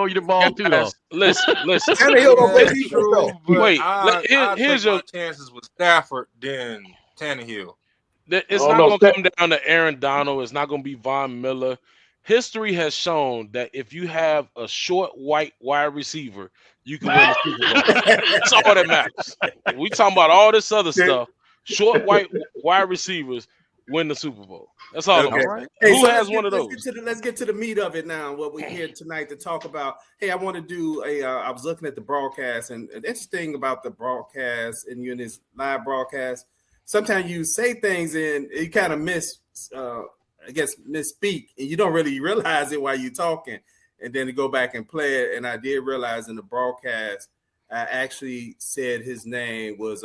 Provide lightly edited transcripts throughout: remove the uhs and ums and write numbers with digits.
throw you the ball too, though. Listen. Tannehill don't play defense, though. Wait, here's my chances with Stafford than Tannehill. It's not going to come down to Aaron Donald. It's not going to be Von Miller. History has shown that if you have a short white wide receiver, you can win the Super Bowl. That's all that matters. We talking about all this other stuff. Short white wide receivers win the Super Bowl. That's all. Okay. Right. Who has one of those? Let's get to the meat of it now. What we're here tonight to talk about. Hey, I want to do I was looking at the broadcast, and the interesting about the broadcast and you in this live broadcast, sometimes you say things and you kind of misspeak, and you don't really realize it while you're talking, and then to go back and play it. And I did realize in the broadcast, I actually said his name was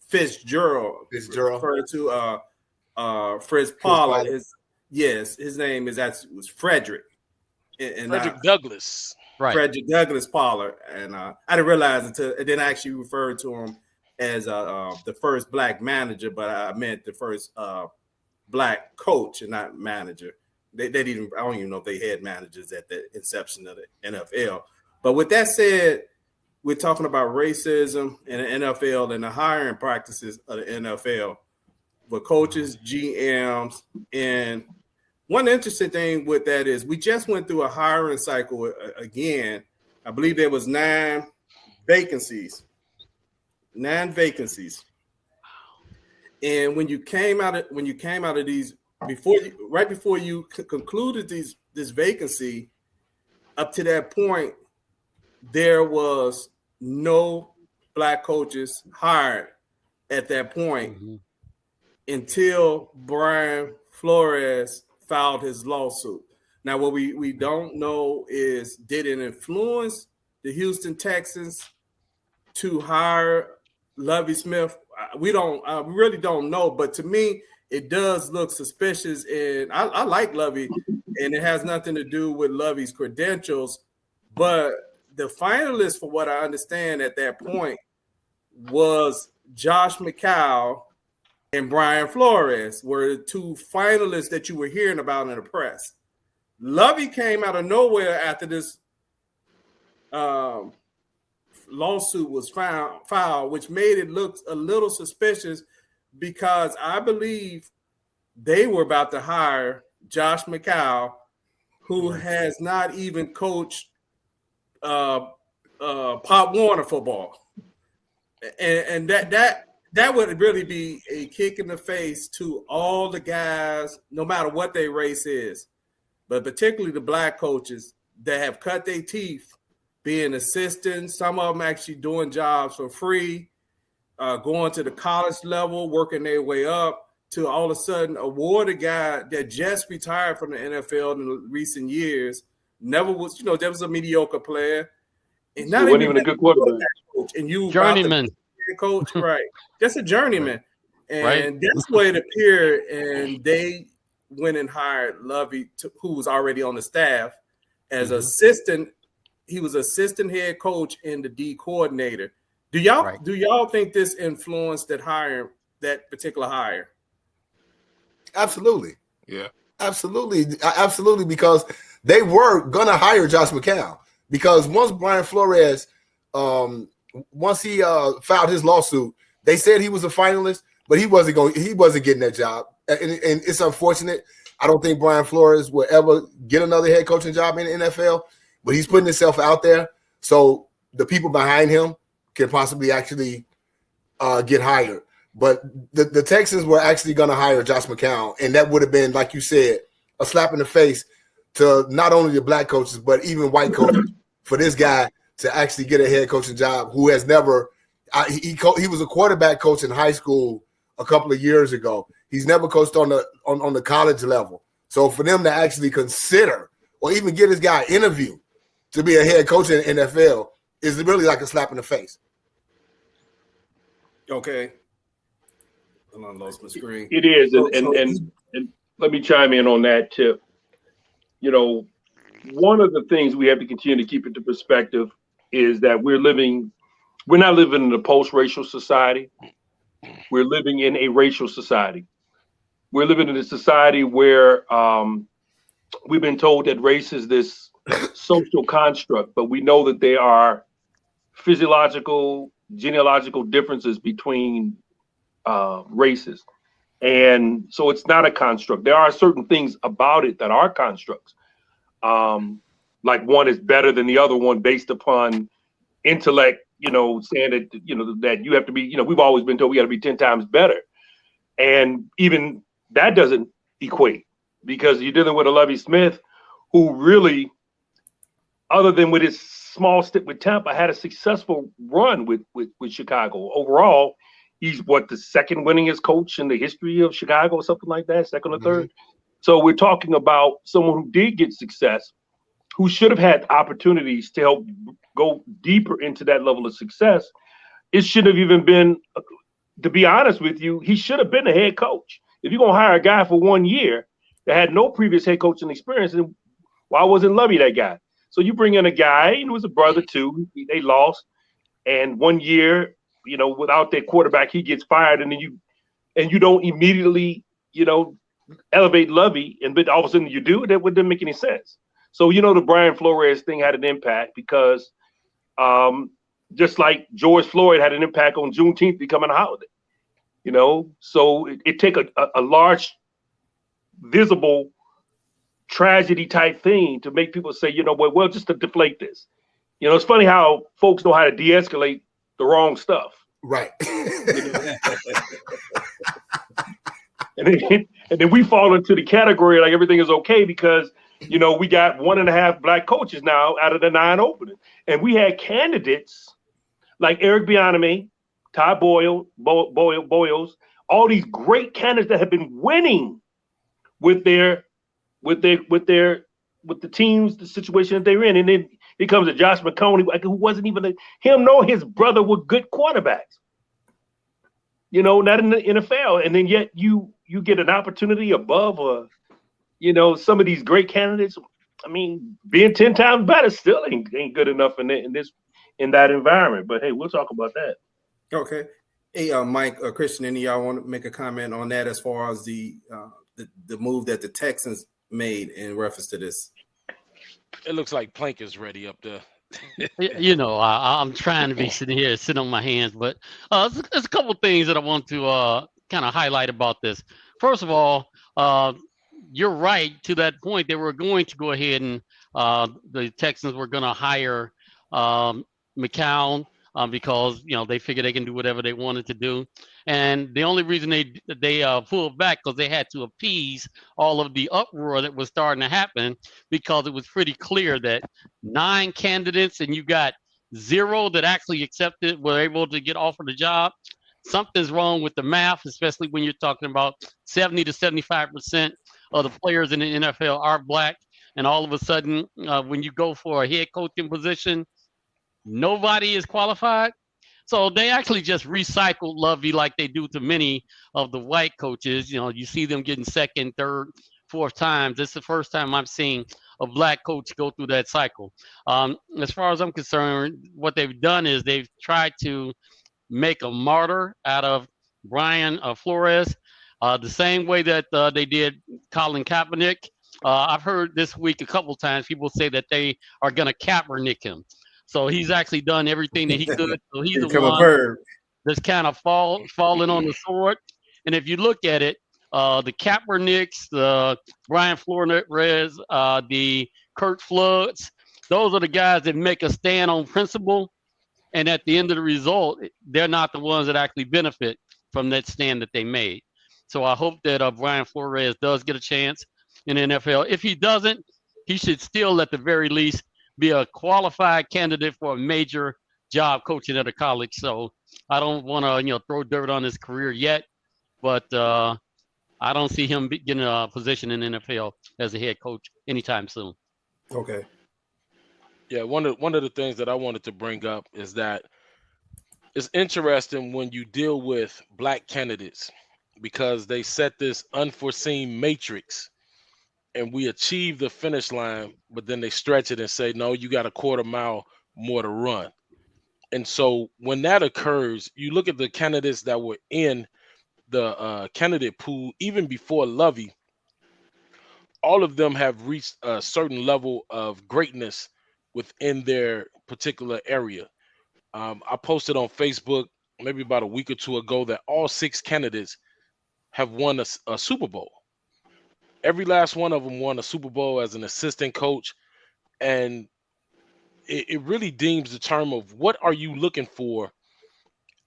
Fitzgerald. Referred to Fritz Pollard. His name was Frederick. Frederick Douglass. Right. Frederick Douglass Pollard. And I didn't realize until and then I actually referred to him as the first black manager, but I meant the first black coach and not manager. They didn't. I don't even know if they had managers at the inception of the NFL. But with that said, we're talking about racism in the NFL and the hiring practices of the NFL with coaches, GMs, and one interesting thing with that is we just went through a hiring cycle again. I believe there was 9 vacancies. 9 vacancies. And when you came out of these right before you concluded this vacancy, up to that point, there was no black coaches hired at that point until Brian Flores filed his lawsuit. Now, what we don't know is, did it influence the Houston Texans to hire Lovie Smith? We really don't know, but to me, it does look suspicious. And I like Lovie, and it has nothing to do with Lovie's credentials. But the finalists, for what I understand at that point, was Josh McCown and Brian Flores were the 2 finalists that you were hearing about in the press. Lovie came out of nowhere after this lawsuit was filed, which made it look a little suspicious because I believe they were about to hire Josh McCown, who has not even coached Pop Warner football. And that would really be a kick in the face to all the guys, no matter what their race is, but particularly the black coaches that have cut their teeth being assistants, some of them actually doing jobs for free, going to the college level, working their way up to all of a sudden award a guy that just retired from the NFL in the recent years, never was, there was a mediocre player. And not wasn't even a good quarterback. Coach, and you journeyman coach, right? Just a journeyman. And right. That's what it appeared. And they went and hired Lovie, who was already on the staff, as assistant. He was assistant head coach and the D coordinator. Do y'all think this influenced that particular hire? Absolutely. Yeah. Absolutely, because they were gonna hire Josh McCown, because once Brian Flores, once he filed his lawsuit, they said he was a finalist, but he wasn't getting that job, and it's unfortunate. I don't think Brian Flores will ever get another head coaching job in the NFL, but he's putting himself out there so the people behind him can possibly actually get hired. But the Texans were actually going to hire Josh McCown, and that would have been, like you said, a slap in the face to not only the black coaches, but even white coaches, for this guy to actually get a head coaching job who has never he was a quarterback coach in high school a couple of years ago. He's never coached on the college level. So for them to actually consider or even get this guy an interview to be a head coach in the NFL is really like a slap in the face. Okay. I lost my screen. It is, and let me chime in on that tip. One of the things we have to continue to keep into perspective is that we're not living in a post-racial society. We're living in a racial society. We're living in a society where we've been told that race is this social construct, but we know that there are physiological, genealogical differences between races. And so it's not a construct. There are certain things about it that are constructs. Like one is better than the other one based upon intellect, saying that, that you have to be, we've always been told we got to be 10 times better. And even that doesn't equate, because you're dealing with a Lovie Smith who really, other than with his small stint with Tampa, had a successful run with Chicago. Overall, he's the second winningest coach in the history of Chicago, or something like that, second or third. So we're talking about someone who did get success, who should have had opportunities to help go deeper into that level of success. It should have even been, to be honest with you, he should have been a head coach. If you're going to hire a guy for 1 year that had no previous head coaching experience, then why wasn't Lovey that guy? So you bring in a guy who was a brother too. They lost, and 1 year, without their quarterback, he gets fired, and then you don't immediately, elevate Lovey, and but all of a sudden you do. That wouldn't make any sense. So the Brian Flores thing had an impact, because just like George Floyd had an impact on Juneteenth becoming a holiday, so it take a large, visible tragedy type thing to make people say, well, just to deflate this. It's funny how folks know how to de-escalate the wrong stuff. Right. And then we fall into the category like everything is okay, because we got 1.5 black coaches now out of the 9 opening, and we had candidates like Eric Bieniemy, Todd Boyles, all these great candidates that have been winning with the teams, the situation that they're in, and then it comes to Josh McCowney, who wasn't even him nor his brother were good quarterbacks. Not in the NFL, and then yet you get an opportunity above some of these great candidates. I mean, being 10 times better still ain't good enough in that environment. But hey, we'll talk about that. Okay. Hey, Mike, Christian, any of y'all want to make a comment on that as far as the move that the Texans made in reference to this? It looks like Plank is ready up there. I'm trying to be sitting on my hands, but there's a couple things that I want to kind of highlight about this. First of all, you're right to that point. They were going to go ahead and the Texans were going to hire McCown because they figured they can do whatever they wanted to do, and the only reason they pulled back because they had to appease all of the uproar that was starting to happen, because it was pretty clear that 9 candidates and you got 0 that actually were able to get offered a job. Something's wrong with the math, especially when you're talking about 70 to 75% of the players in the NFL are black, and all of a sudden when you go for a head coaching position, nobody is qualified. So they actually just recycled Lovey like they do to many of the white coaches. You see them getting second, third, fourth times. This is the first time I've seen a black coach go through that cycle. As far as I'm concerned, what they've done is they've tried to make a martyr out of Brian Flores, the same way that they did Colin Kaepernick. I've heard this week a couple times people say that they are going to Kaepernick him. So he's actually done everything that he could. So he's the one that's kind of falling on the sword. And if you look at it, the Kaepernicks, the Brian Flores, the Kurt Floods, those are the guys that make a stand on principle. And at the end of the result, they're not the ones that actually benefit from that stand that they made. So I hope that Brian Flores does get a chance in the NFL. If he doesn't, he should still at the very least be a qualified candidate for a major job coaching at a college. So I don't want to, throw dirt on his career yet, but I don't see him getting a position in the NFL as a head coach anytime soon. Okay. Yeah, one of the things that I wanted to bring up is that it's interesting when you deal with black candidates, because they set this unforeseen matrix and we achieve the finish line, but then they stretch it and say, no, you got a quarter mile more to run. And so when that occurs, you look at the candidates that were in the candidate pool even before Lovey. all of them have reached a certain level of greatness within their particular area. I posted on Facebook maybe about a week or two ago that all 6 candidates have won a Super Bowl. Every last one of them won a Super Bowl as an assistant coach, and it really deems the term of what are you looking for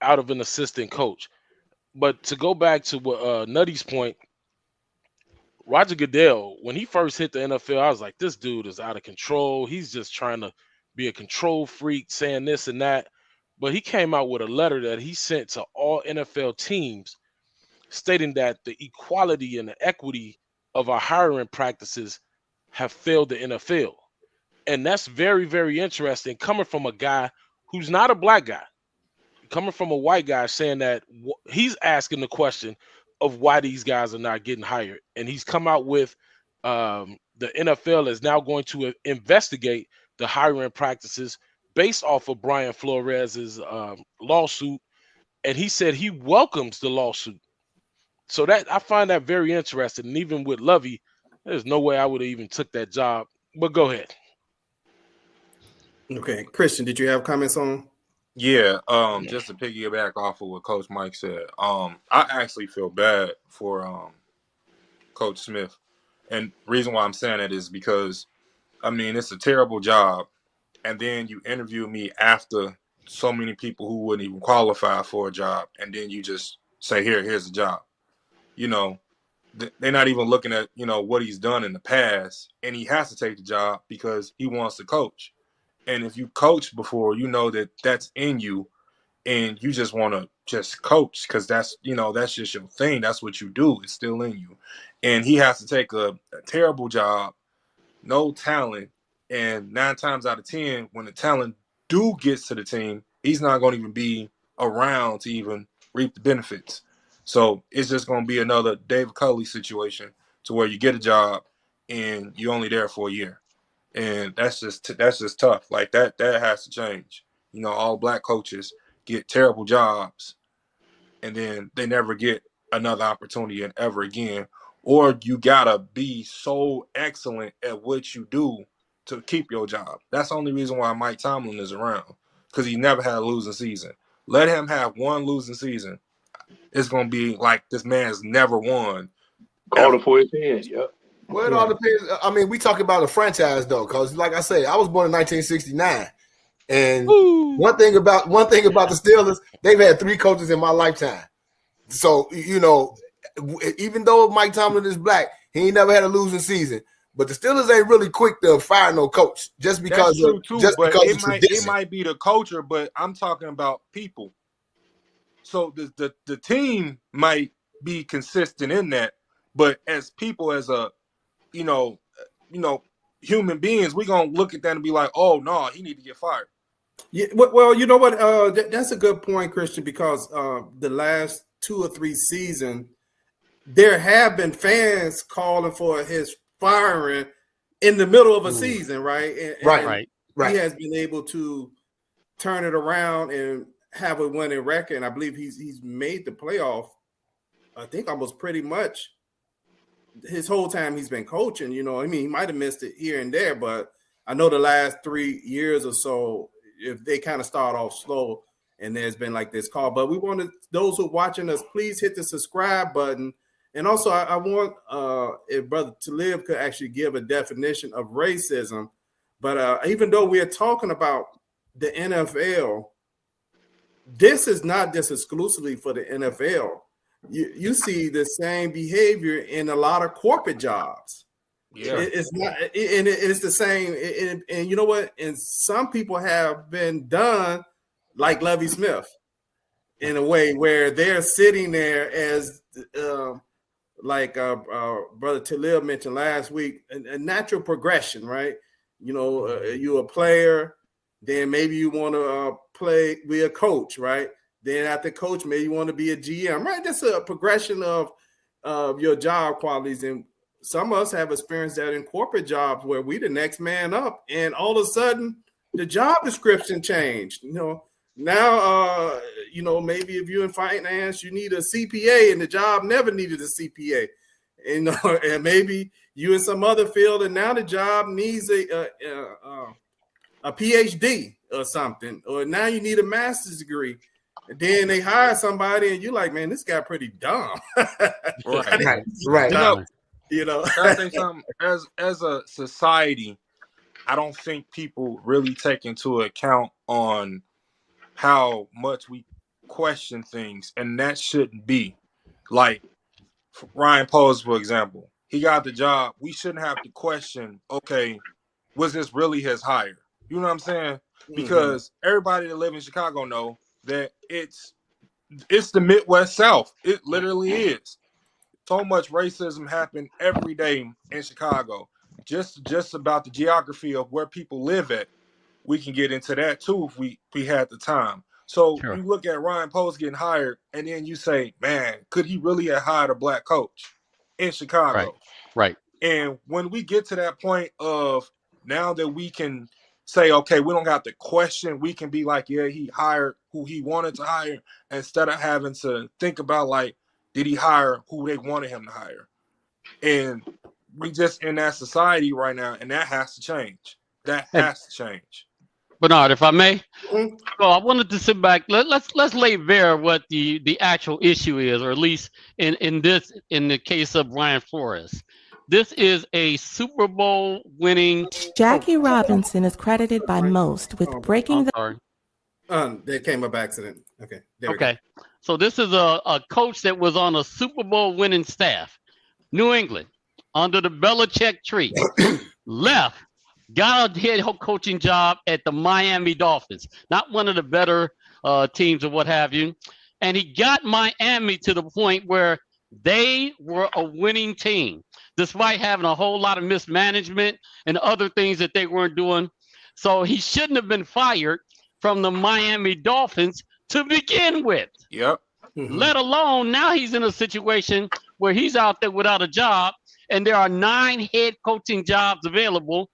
out of an assistant coach. But to go back to what Nutty's point, Roger Goodell, when he first hit the NFL, I was like, this dude is out of control. He's just trying to be a control freak, saying this and that. But he came out with a letter that he sent to all NFL teams stating that the equality and the equity of our hiring practices have failed the NFL. And that's very, very interesting coming from a guy who's not a black guy, coming from a white guy saying that he's asking the question of why these guys are not getting hired. And he's come out with the NFL is now going to investigate the hiring practices based off of Brian Flores's lawsuit. And he said he welcomes the lawsuit. So that I find that very interesting. And even with Lovey, there's no way I would have even took that job. But go ahead. Okay, Christian, did you have comments on? Yeah, just to piggyback off of what Coach Mike said, I actually feel bad for Coach Smith. And reason why I'm saying that is because, I mean, it's a terrible job. And then you interview me after so many people who wouldn't even qualify for a job. And then you just say, here's a job. You know, they're not even looking at, you know, what he's done in the past. And he has to take the job because he wants to coach. And if you coach before, you know that that's in you and you just want to just coach because that's, you know, that's just your thing. That's what you do. It's still in you. And he has to take a terrible job, no talent. And 9 times out of 10, when the talent gets to the team, he's not going to even be around to even reap the benefits. So it's just going to be another David Culley situation to where you get a job and you're only there for a year. And that's just tough. Like that has to change. You know, all black coaches get terrible jobs and then they never get another opportunity and ever again. Or you gotta be so excellent at what you do to keep your job. That's the only reason why Mike Tomlin is around, because he never had a losing season. Let him have one losing season. It's gonna be like this man's never won. Called it for his head, yeah. Well, it all depends. I mean, we talk about a franchise though, because like I say, I was born in 1969, and one thing about the Steelers, they've had 3 coaches in my lifetime. So you know, even though Mike Tomlin is black, he ain't never had a losing season. But the Steelers ain't really quick to fire no coach just because it might be the culture, but I'm talking about people. So the team might be consistent in that, but as people, as a you know, human beings, we're gonna look at that and be like, oh no, he need to get fired. Yeah, well, you know what? That's a good point, Christian, because the last 2 or 3 seasons, there have been fans calling for his firing in the middle of a season, right? Right. He has been able to turn it around and have a winning record. And I believe he's made the playoff, I think almost pretty much his whole time he's been coaching. You know, I mean, he might have missed it here and there, but I know the last 3 years or so, if they kind of start off slow and there's been like this call. But we wanted those who are watching us, please hit the subscribe button. And also, I want if Brother Talib could actually give a definition of racism. But even though we are talking about the NFL, this is not just exclusively for the NFL. You see the same behavior in a lot of corporate jobs. Yeah, it's not, and it's the same. And you know what? And some people have been done like Lovie Smith in a way where they're sitting there as like Brother Talib mentioned last week, a natural progression, right? You know, you're a player, then maybe you want to be a coach, right? Then after coach, maybe you want to be a GM, right? That's a progression of your job qualities. And some of us have experienced that in corporate jobs where we the next man up, and all of a sudden the job description changed. You know, now, you know, maybe if you're in finance, you need a CPA, and the job never needed a CPA. You know, and maybe you in some other field, and now the job needs a PhD or something, or now you need a master's degree. And then they hire somebody, and you're like, man, this guy pretty dumb. Right. Right. You know. I think something as a society, I don't think people really take into account on how much we question things, and that shouldn't be. Like Ryan Poles, for example, he got the job. We shouldn't have to question, okay, was this really his hire? You know what I'm saying? Because everybody that live in Chicago know that it's the Midwest South. It literally is. So much racism happen every day in Chicago. Just about the geography of where people live at. We can get into that too if we had the time. So you look at Ryan Post getting hired, and then you say, man, could he really have hired a black coach in Chicago? Right. And when we get to that point of now that we can say, okay, we don't have to question, we can be like, yeah, he hired who he wanted to hire, instead of having to think about, like, did he hire who they wanted him to hire? And we just in that society right now, and that has to change. That has to change. Bernard, if I may, so I wanted to sit back. Let's lay bare what the actual issue is, or at least in the case of Brian Flores. This is a Super Bowl winning. Jackie Robinson is credited by most with breaking the. That came up accident. Okay. Okay. So this is a coach that was on a Super Bowl winning staff, New England, under the Belichick tree, left. Got a head coaching job at the Miami Dolphins, not one of the better teams or what have you. And he got Miami to the point where they were a winning team, despite having a whole lot of mismanagement and other things that they weren't doing. So he shouldn't have been fired from the Miami Dolphins to begin with. Yep. Let alone now he's in a situation where he's out there without a job, and there are 9 head coaching jobs available.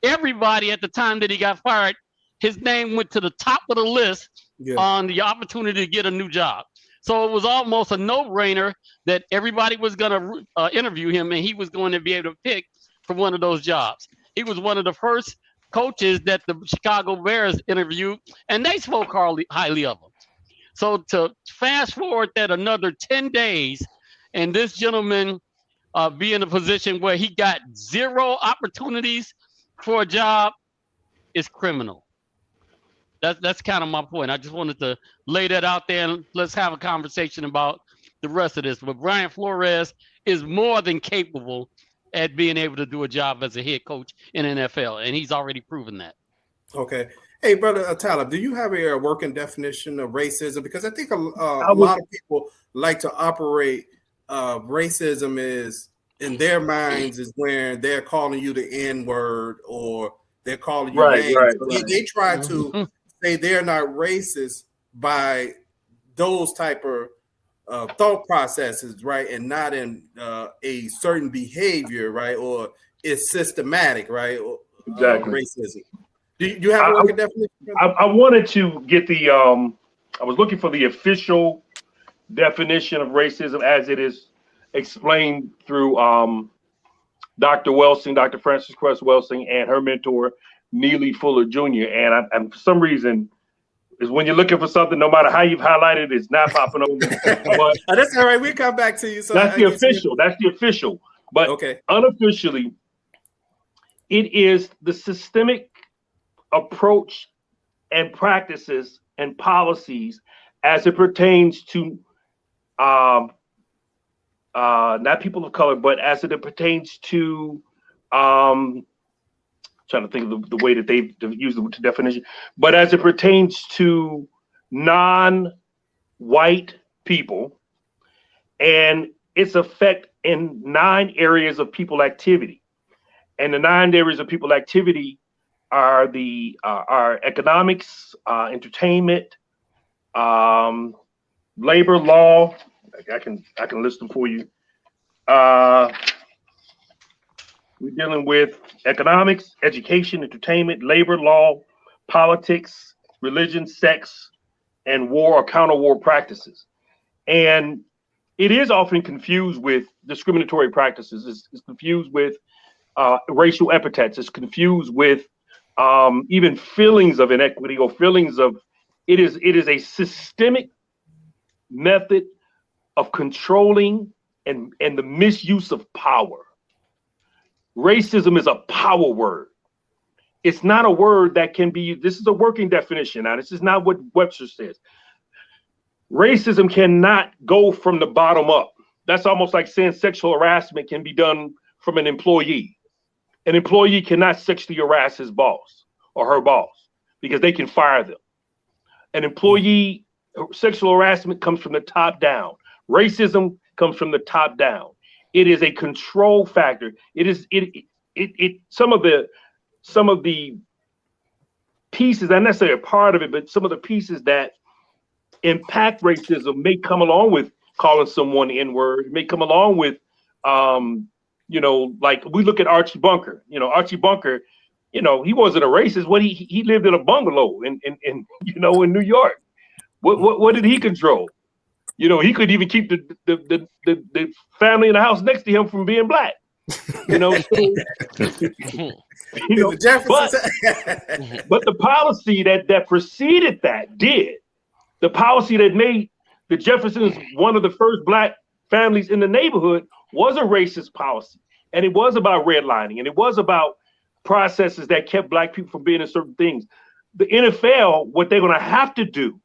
Everybody at the time that he got fired, his name went to the top of the list on the opportunity to get a new job. So it was almost a no-brainer that everybody was going to interview him, and he was going to be able to pick for one of those jobs. He was one of the first coaches that the Chicago Bears interviewed, and they spoke highly of him. So to fast forward that another 10 days, and this gentleman be in a position where he got 0 opportunities for a job is criminal. That's kind of my point. I just wanted to lay that out there, and let's have a conversation about the rest of this. But Brian Flores is more than capable at being able to do a job as a head coach in NFL, and he's already proven that. Okay. Hey, brother Tyler, do you have a working definition of racism? Because I think a lot of people like to operate racism is in their minds is when they're calling you the N-word or they're calling you names. Right. They try to say they're not racist by those type of thought processes, right? And not in a certain behavior, right? Or it's systematic, right? Exactly. Racism. Do you have a working definition? I wanted to get the I was looking for the official definition of racism as it is explained through Dr. Welsing, Dr. Frances Cress Welsing, and her mentor, Neely Fuller Jr. And for some reason, is when you're looking for something, no matter how you've highlighted, it's not popping over. But that's all right. We'll come back to you. So that's the official. That's the official. But unofficially, it is the systemic approach and practices and policies as it pertains to not people of color, but as it pertains to trying to think of the way that they've used the definition, but as it pertains to non-white people and its effect in 9 areas of people activity. And the 9 areas of people activity are our economics, entertainment, labor, law. I can list them for you. We're dealing with economics, education, entertainment, labor, law, politics, religion, sex, and war or counter-war practices. And it is often confused with discriminatory practices. It's confused with racial epithets. It's confused with even feelings of inequity or feelings of it is a systemic method of controlling and the misuse of power. Racism is a power word. It's not a word that can be used. This is a working definition. Now, this is not what Webster says. Racism cannot go from the bottom up. That's almost like saying sexual harassment can be done from an employee. An employee cannot sexually harass his boss or her boss because they can fire them. An employee, sexual harassment comes from the top down. Racism comes from the top down. It is a control factor. It is some of the pieces, not necessarily a part of it, but some of the pieces that impact racism may come along with calling someone the N-word, may come along with like we look at Archie Bunker. Archie Bunker, he wasn't a racist. What he lived in a bungalow in New York. What did he control? He could even keep the family in the house next to him from being black. But the policy that preceded that the policy that made the Jeffersons one of the first black families in the neighborhood was a racist policy. And it was about redlining, and it was about processes that kept black people from being in certain things. The NFL, what they're going to have to do,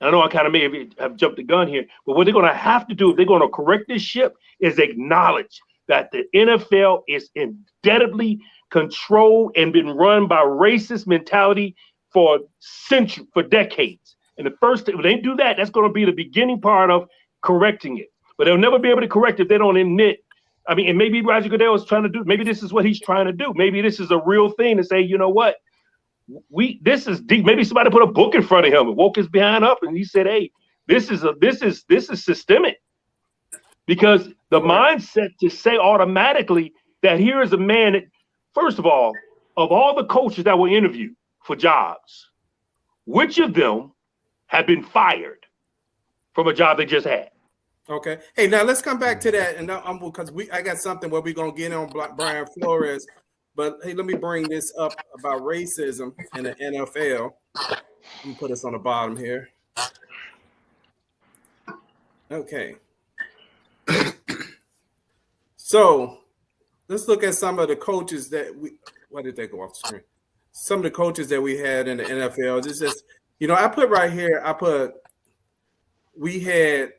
I know I kind of may have jumped the gun here, but what they're going to have to do if they're going to correct this ship is acknowledge that the NFL is indelibly controlled and been run by racist mentality for decades. And the first thing, if they do that, that's going to be the beginning part of correcting it. But they'll never be able to correct it if they don't admit. I mean, and maybe Roger Goodell is trying to do, maybe this is what he's trying to do. Maybe this is a real thing to say, you know what? This is deep. Maybe somebody put a book in front of him and woke his behind up and he said, hey, this is systemic. Because the mindset to say automatically that here is a man that, first of all the coaches that were interviewed for jobs, which of them have been fired from a job they just had? Okay. Hey, now let's come back to that, and because I got something where we're gonna get on Brian Flores, but hey, let me bring this up about racism in the NFL. Let me put this on the bottom here. Okay. So let's look at some of the coaches that why did they go off the screen? Some of the coaches that we had in the NFL. It's just, I put right here, we had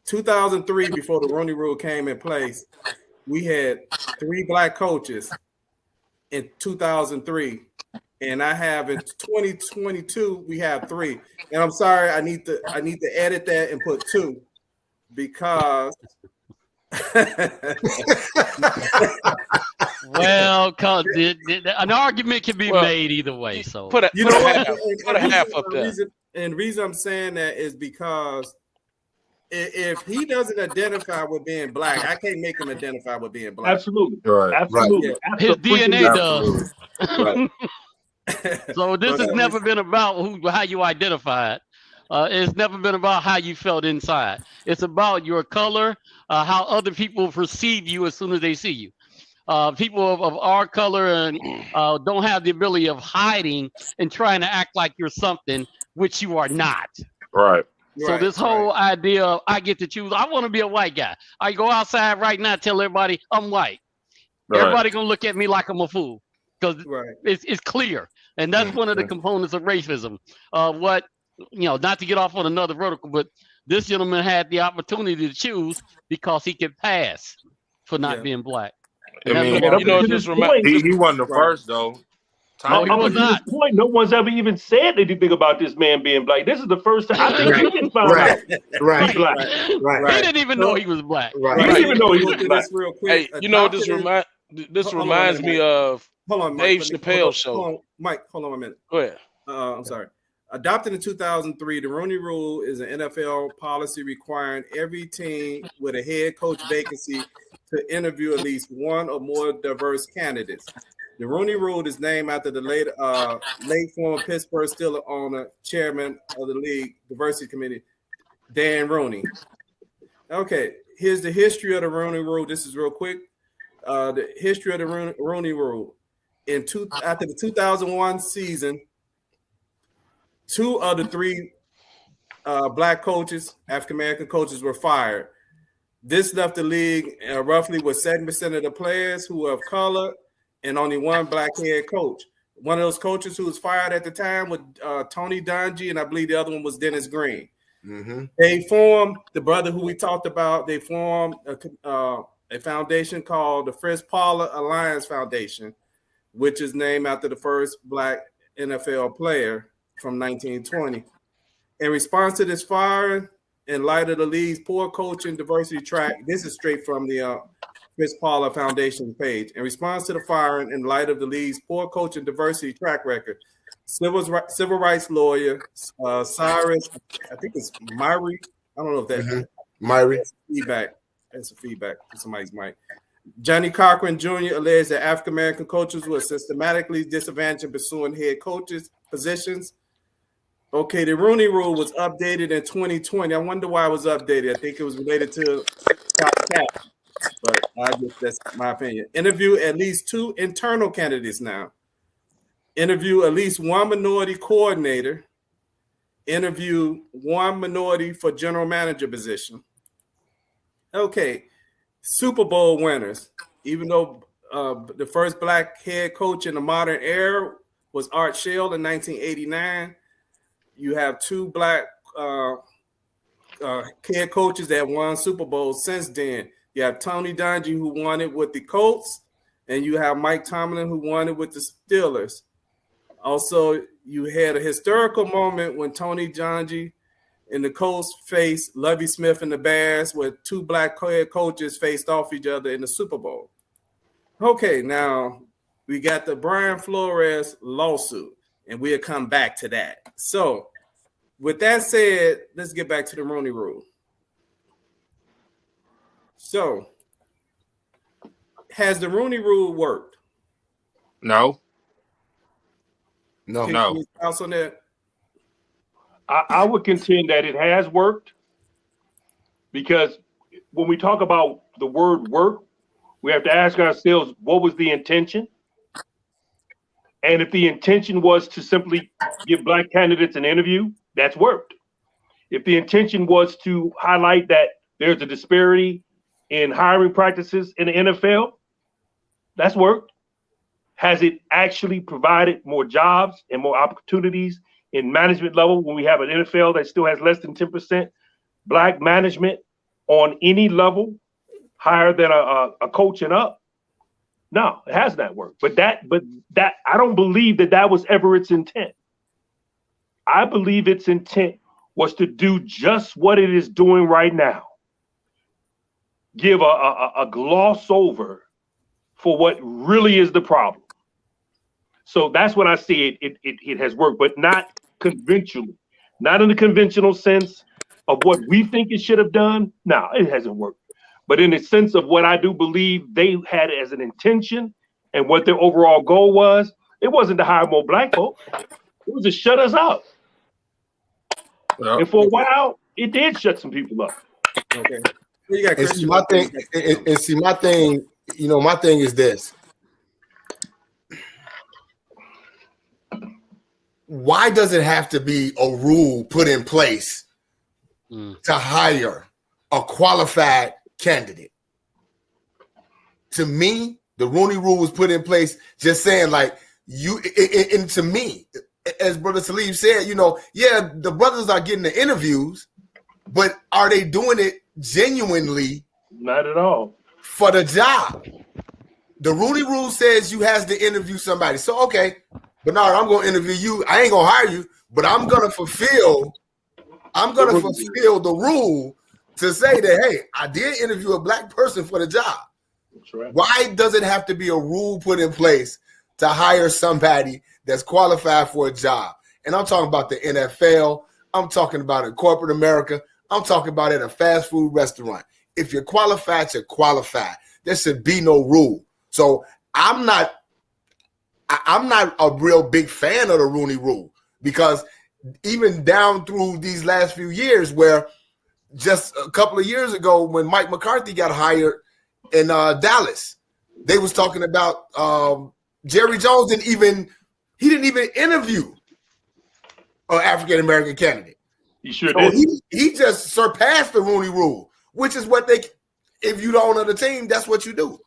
2003, before the Rooney Rule came in place, we had 3 black coaches in 2003. And I have in 2022, we have 3. And I'm sorry, I need to edit that and put 2 because well, an argument can be made either way. So put a half up there. And the reason I'm saying that is because if he doesn't identify with being black, I can't make him identify with being black. Absolutely. Right. Absolutely. Right. His DNA does. Right. So this has never been about how you identify it. It's never been about how you felt inside. It's about your color, how other people perceive you as soon as they see you. People of our color and don't have the ability of hiding and trying to act like you're something which you are not. Right. So this whole idea of I get to choose, I want to be a white guy. I go outside right now, tell everybody I'm white. Right. Everybody gonna look at me like I'm a fool because it's clear, and that's one of the components of racism. Not to get off on another vertical, but this gentleman had the opportunity to choose because he could pass for not being black. I mean, he wasn't the first though. Up to this point, no one's ever even said anything about this man being black. This is the first time I think he didn't find out he's black. He didn't even know he was black. He didn't even know he was black. Real quick. Hey, this reminds me of Dave Chappelle's show. Mike, hold on a minute. Go ahead. I'm sorry. Adopted in 2003, the Rooney Rule is an NFL policy requiring every team with a head coach vacancy to interview at least one or more diverse candidates. The Rooney Rule is named after the late former Pittsburgh Steelers owner, chairman of the league diversity committee, Dan Rooney. Okay, here's the history of the Rooney Rule. This is real quick. the history of the Rooney Rule. After the 2001 season, 2 of the 3 black coaches, African American coaches, were fired. This left the league roughly with 7% of the players who were of color and only 1 black head coach. One of those coaches who was fired at the time was Tony Dungy, and I believe the other one was Dennis Green. Mm-hmm. They formed, the brother who we talked about, they formed a foundation called the Fritz Paula Alliance Foundation, which is named after the first black NFL player from 1920. In response to this firing, in light of the league's poor coaching diversity track, this is straight from the Fritz Paula Foundation page. In response to the firing, in light of the league's poor coaching diversity track record, civil rights lawyer Cyrus, I think it's Myrie. I don't know if that Myrie. That's a feedback to somebody's mic. Johnny Cochran Jr. alleged that African American coaches were systematically disadvantaged in pursuing head coaches positions. Okay, the Rooney Rule was updated in 2020. I wonder why it was updated. I think it was related to Scott Cap, but that's my opinion. Interview at least 2 internal candidates now. Interview at least 1 minority coordinator. Interview 1 minority for general manager position. Okay, Super Bowl winners. Even though the first black head coach in the modern era was Art Shell in 1989, you have 2 black head coaches that won Super Bowls since then. You have Tony Dungy, who won it with the Colts, and you have Mike Tomlin, who won it with the Steelers. Also, you had a historical moment when Tony Dungy and the Colts faced Lovie Smith and the Bears, where 2 black head coaches faced off each other in the Super Bowl. Okay, now we got the Brian Flores lawsuit, and we'll come back to that. So, with that said, let's get back to the Rooney Rule. So, has the Rooney Rule worked? No. Can you house on that? I would contend that it has worked, because when we talk about the word work, we have to ask ourselves, what was the intention? And if the intention was to simply give black candidates an interview, that's worked. If the intention was to highlight that there's a disparity in hiring practices in the NFL, that's worked. Has it actually provided more jobs and more opportunities in management level when we have an NFL that still has less than 10% black management on any level higher than a coach and up? No, it has not worked. But that I don't believe that was ever its intent. I believe its intent was to do just what it is doing right now. Give a gloss over for what really is the problem. So that's when I see it has worked, but not conventionally, not in the conventional sense of what we think it should have done. No, it hasn't worked. But in the sense of what I do believe they had as an intention and what their overall goal was, it wasn't to hire more black folks. It was to shut us up. Well, and for a while, it did shut some people up. Okay. My thing, my thing is this. Why does it have to be a rule put in place to hire a qualified candidate? To me, the Rooney Rule was put in place just saying, like, and to me, as Brother Salim said, yeah, the brothers are getting the interviews, but are they doing it genuinely? Not at all. For the job. The Rooney Rule says you has to interview somebody. So, okay, Bernard, I'm going to interview you. I ain't going to hire you, but I'm going to fulfill the rule to say that, hey, I did interview a black person for the job. That's right. Why does it have to be a rule put in place to hire somebody that's qualified for a job? And I'm talking about the NFL. I'm talking about in corporate America. I'm talking about at a fast food restaurant. If you're qualified, you're qualified. There should be no rule. So I'm not a real big fan of the Rooney Rule, because even down through these last few years, where just a couple of years ago when Mike McCarthy got hired in Dallas, They was talking about Jerry Jones didn't even interview an African American candidate. He sure So did. he just surpassed the Rooney Rule, which is what if you don't own the team, that's what you do.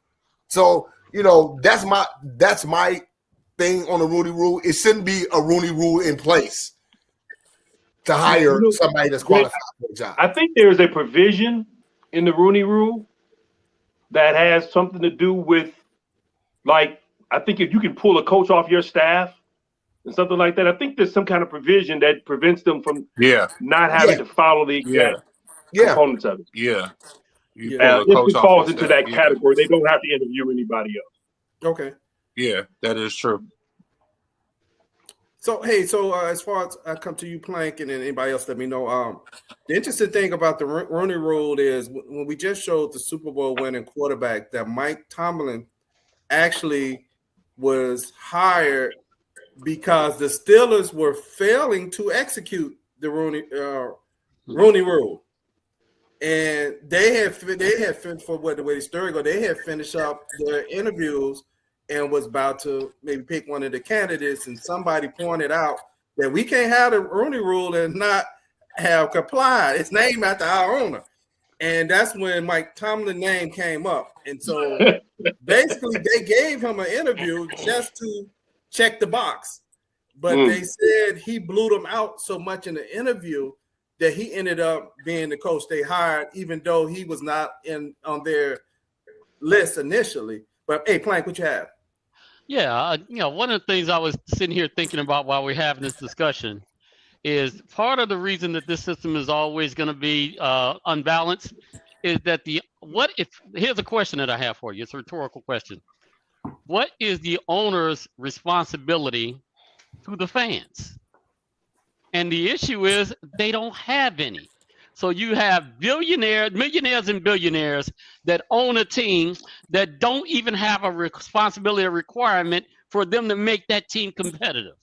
So that's my thing on the Rooney Rule. It shouldn't be a Rooney Rule in place to hire somebody that's qualified for the job. I think there is a provision in the Rooney Rule that has something to do with, like, I think if you can pull a coach off your staff and something like that, I think there's some kind of provision that prevents them from not having to follow the exact components of it. Yeah. If it falls into that category, they don't have to interview anybody else. Okay. Yeah, that is true. So, hey, as far as I come to you, Plank, and then anybody else, let me know. The interesting thing about the Rooney Rule is when we just showed the Super Bowl winning quarterback that Mike Tomlin actually was hired because the Steelers were failing to execute the Rooney Rule. And they had for what the way the story goes, they had finished up their interviews and was about to maybe pick one of the candidates, and somebody pointed out that we can't have the Rooney Rule and not have complied. It's named after our owner. And that's when Mike Tomlin's name came up. And so basically they gave him an interview just to check the box. But they said he blew them out so much in the interview that he ended up being the coach they hired, even though he was not on their list initially. But hey, Plank, what you have? Yeah, one of the things I was sitting here thinking about while we're having this discussion is part of the reason that this system is always going to be unbalanced is that here's a question that I have for you. It's a rhetorical question. What is the owner's responsibility to the fans? And the issue is they don't have any. So you have millionaires and billionaires that own a team that don't even have a responsibility or requirement for them to make that team competitive.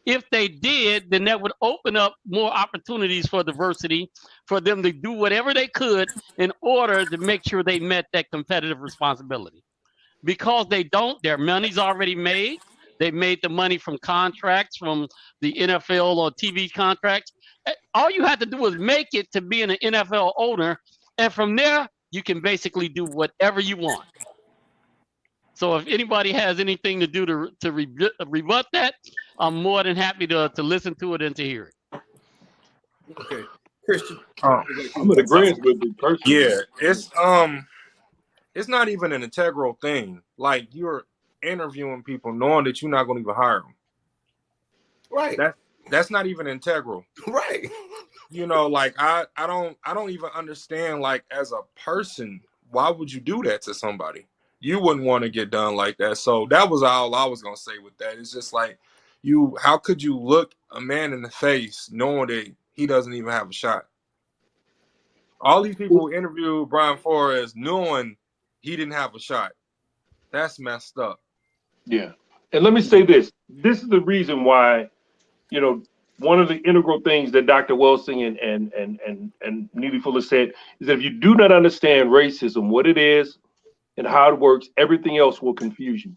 If they did, then that would open up more opportunities for diversity, for them to do whatever they could in order to make sure they met that competitive responsibility. Because they don't, their money's already made. They made the money from contracts, from the NFL or TV contracts. All you have to do is make it to being an NFL owner, and from there, you can basically do whatever you want. So if anybody has anything to do to rebut that, I'm more than happy to listen to it and to hear it. Okay, Christian. I'm in agreement with the person. Yeah, it's not even an integral thing. Like, you're interviewing people knowing that you're not going to even hire them. Right. That's not even integral. Right. Like I don't even understand, like, as a person, why would you do that to somebody? You wouldn't want to get done like that. So that was all I was going to say with that. It's just like, how could you look a man in the face knowing that he doesn't even have a shot? All these people who interviewed Brian Flores knowing he didn't have a shot. That's messed up. Yeah. And let me say this. This is the reason why, one of the integral things that Dr. Welsing and Neely Fuller said is that if you do not understand racism, what it is and how it works, everything else will confuse you.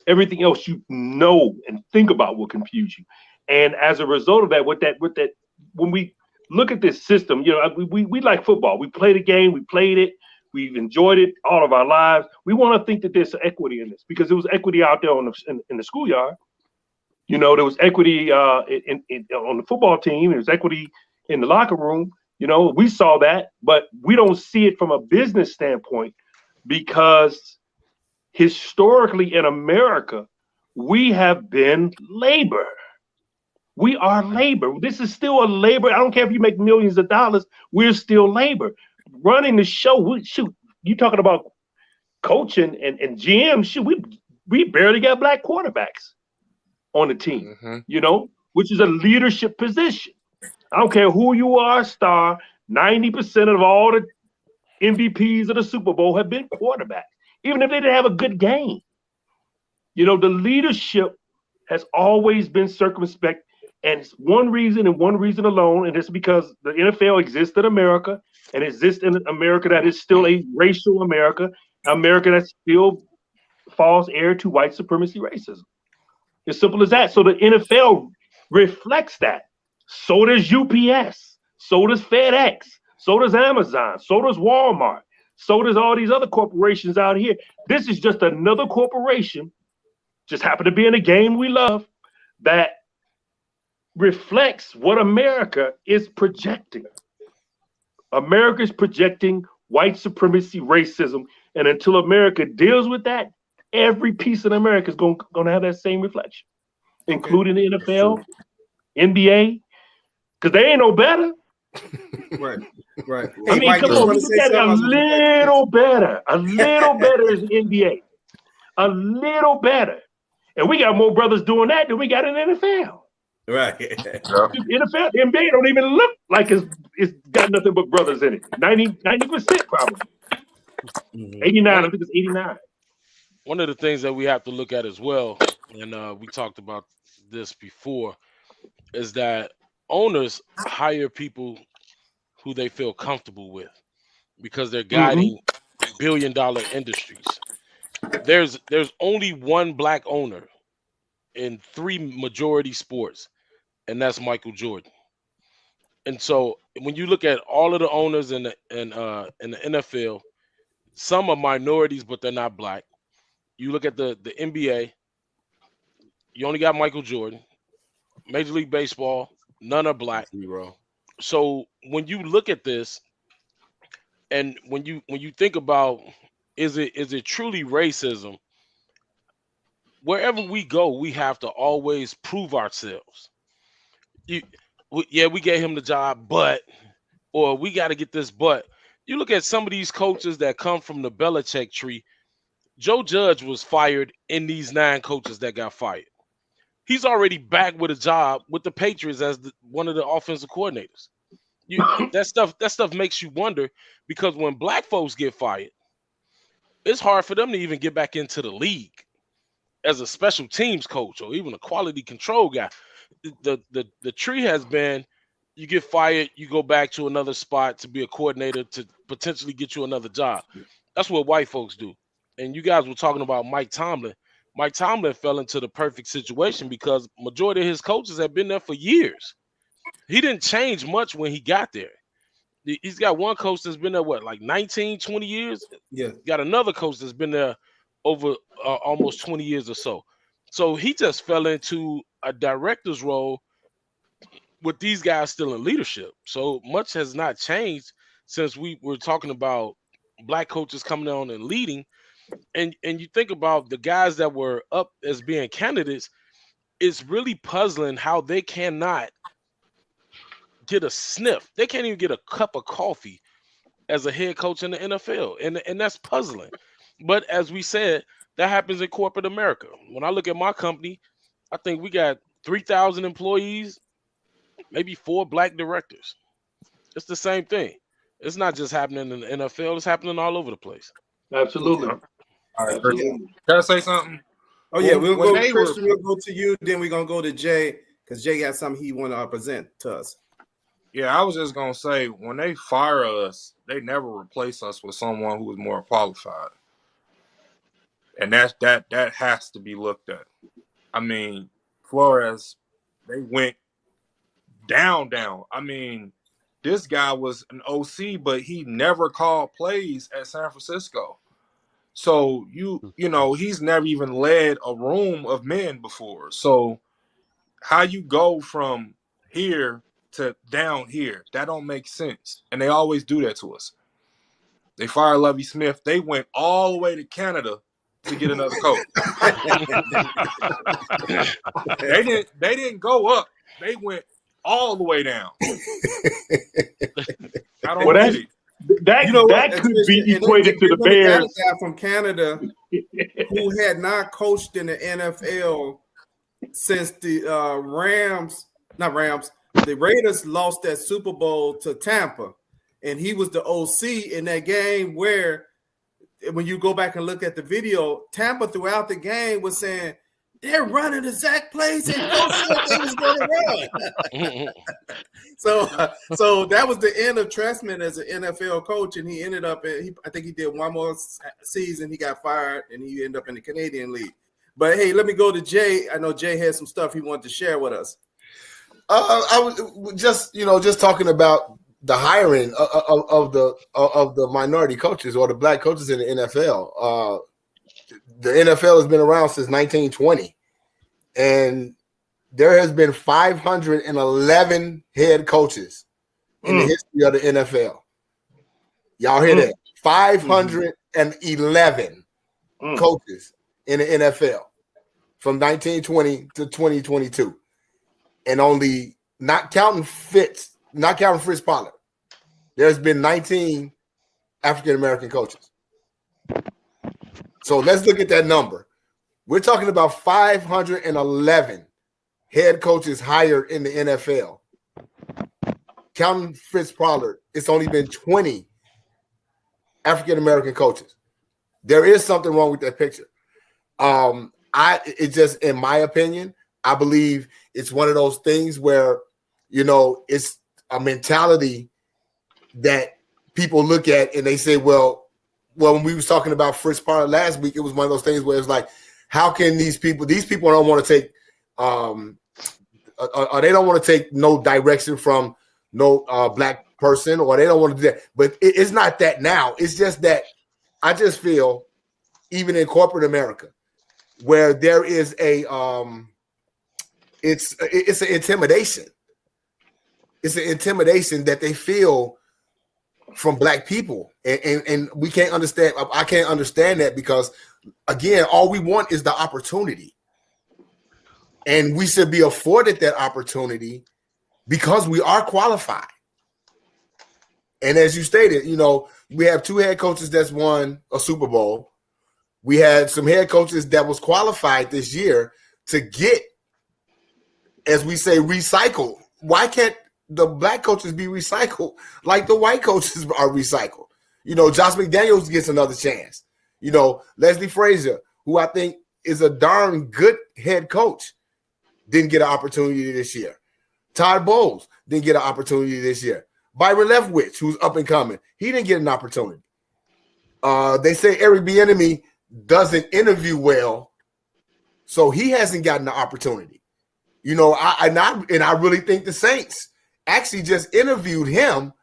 Everything else you know and think about will confuse you. And as a result of that, when we look at this system, we like football. We played a game, we played it, we've enjoyed it all of our lives. We want to think that there's equity in this because there was equity out there in the schoolyard. There was equity on the football team. There was equity in the locker room. We saw that, but we don't see it from a business standpoint because historically in America, we have been labor. We are labor. This is still a labor. I don't care if you make millions of dollars. We're still labor. Running the show, you talking about coaching and GM, we barely got black quarterbacks on the team, which is a leadership position. I don't care who you are, star. 90% of all the MVPs of the Super Bowl have been quarterbacks, even if they didn't have a good game. The leadership has always been circumspect, and it's one reason and one reason alone, and it's because the NFL exists in America and exists in America that is still a racial America that still falls heir to white supremacy racism. As simple as that. So the NFL reflects that. So does UPS. So does FedEx. So does Amazon. So does Walmart. So does all these other corporations out here. This is just another corporation, just happen to be in a game we love, that reflects what America is projecting. America is projecting white supremacy, racism, and until America deals with that, every piece of America is going to have that same reflection, including the NFL, NBA, because they ain't no better. Right. I mean, come on, look at it a little better. A little better is the NBA. A little better. And we got more brothers doing that than we got in the NFL. Right. NFL, NBA don't even look like it's got nothing but brothers in it. 90% probably. 89, I think it's 89. One of the things that we have to look at as well, and we talked about this before, is that owners hire people who they feel comfortable with because they're guiding billion-dollar industries. There's only one black owner in 3 majority sports, and that's Michael Jordan. And so when you look at all of the owners in the NFL, some are minorities, but they're not black. You look at the NBA, you only got Michael Jordan. Major League Baseball, none are black. Zero. So when you look at this, and when you think about is it truly racism? Wherever we go, we have to always prove ourselves. We gave him the job, or we got to get this, but you look at some of these coaches that come from the Belichick tree. Joe Judge was fired in these 9 coaches that got fired. He's already back with a job with the Patriots as one of the offensive coordinators. That stuff makes you wonder, because when black folks get fired, it's hard for them to even get back into the league as a special teams coach or even a quality control guy. The tree has been, you get fired, you go back to another spot to be a coordinator to potentially get you another job. That's what white folks do. And you guys were talking about Mike Tomlin. Mike Tomlin fell into the perfect situation because majority of his coaches have been there for years. He didn't change much when he got there. He's got one coach that's been there, like 19, 20 years? Yeah. Got another coach that's been there over almost 20 years or so. So he just fell into a director's role with these guys still in leadership. So much has not changed since we were talking about black coaches coming on and leading. And you think about the guys that were up as being candidates, it's really puzzling how they cannot get a sniff. They can't even get a cup of coffee as a head coach in the NFL. And that's puzzling. But as we said, that happens in corporate America. When I look at my company, I think we got 3,000 employees, maybe 4 black directors. It's the same thing. It's not just happening in the NFL. It's happening all over the place. Absolutely. All right, Absolutely. can I say something? Oh yeah, When we'll they go to you, then we're gonna go to Jay, because Jay got something he want to present to us. Yeah, I was just gonna say, when they fire us, they never replace us with someone who is more qualified, and that has to be looked at. I mean, Flores, they went down. I mean, this guy was an OC, but he never called plays at San Francisco. So you know, he's never even led a room of men before. So how you go from here to down here, that don't make sense. And they always do that to us. They fired Lovie Smith. They went all the way to Canada to get another coach. They didn't go up. They went all the way down. I don't get it. That could be equated to the Bears. A guy from Canada who had not coached in the NFL since the the Raiders lost that Super Bowl to Tampa, and he was the OC in that game where, when you go back and look at the video, Tampa throughout the game was saying, they're running exact plays and coach said they was going to run. So that was the end of Trestman as an NFL coach, and he ended up. I think he did one more season. He got fired, and he ended up in the Canadian League. But hey, let me go to Jay. I know Jay had some stuff he wanted to share with us. I was just talking about the hiring of the minority coaches or the black coaches in the NFL. The NFL has been around since 1920, and there has been 511 head coaches in the history of the NFL. Y'all hear that? 511 coaches in the NFL from 1920 to 2022. And only, not counting Fritz Pollard, there's been 19 African-American coaches. So let's look at that number. We're talking about 511 head coaches hired in the NFL. Counting Fritz Pollard, it's only been 20 African-American coaches. There is something wrong with that picture. It just, in my opinion, I believe it's one of those things where, it's a mentality that people look at and they say, well, when we was talking about Fritz Pollard last week, it was one of those things where it's like, how can these people don't want to take, they don't want to take no direction from no black person, or they don't want to do that. But it's not that now. It's just that I just feel, even in corporate America, where there is a it's an intimidation. It's an intimidation that they feel from black people, and we can't understand. I can't understand that, because again, all we want is the opportunity, and we should be afforded that opportunity because we are qualified. And as you stated, we have 2 head coaches that's won a Super Bowl. We had some head coaches that was qualified this year to get, as we say, recycled. Why can't the black coaches be recycled like the white coaches are recycled? Josh McDaniels gets another chance. Leslie Frazier, who I think is a darn good head coach, didn't get an opportunity this year. Todd Bowles didn't get an opportunity this year. Byron Leftwich, who's up and coming, he didn't get an opportunity. They say Eric Bieniemy doesn't interview well, so he hasn't gotten the opportunity. I really think the Saints actually just interviewed him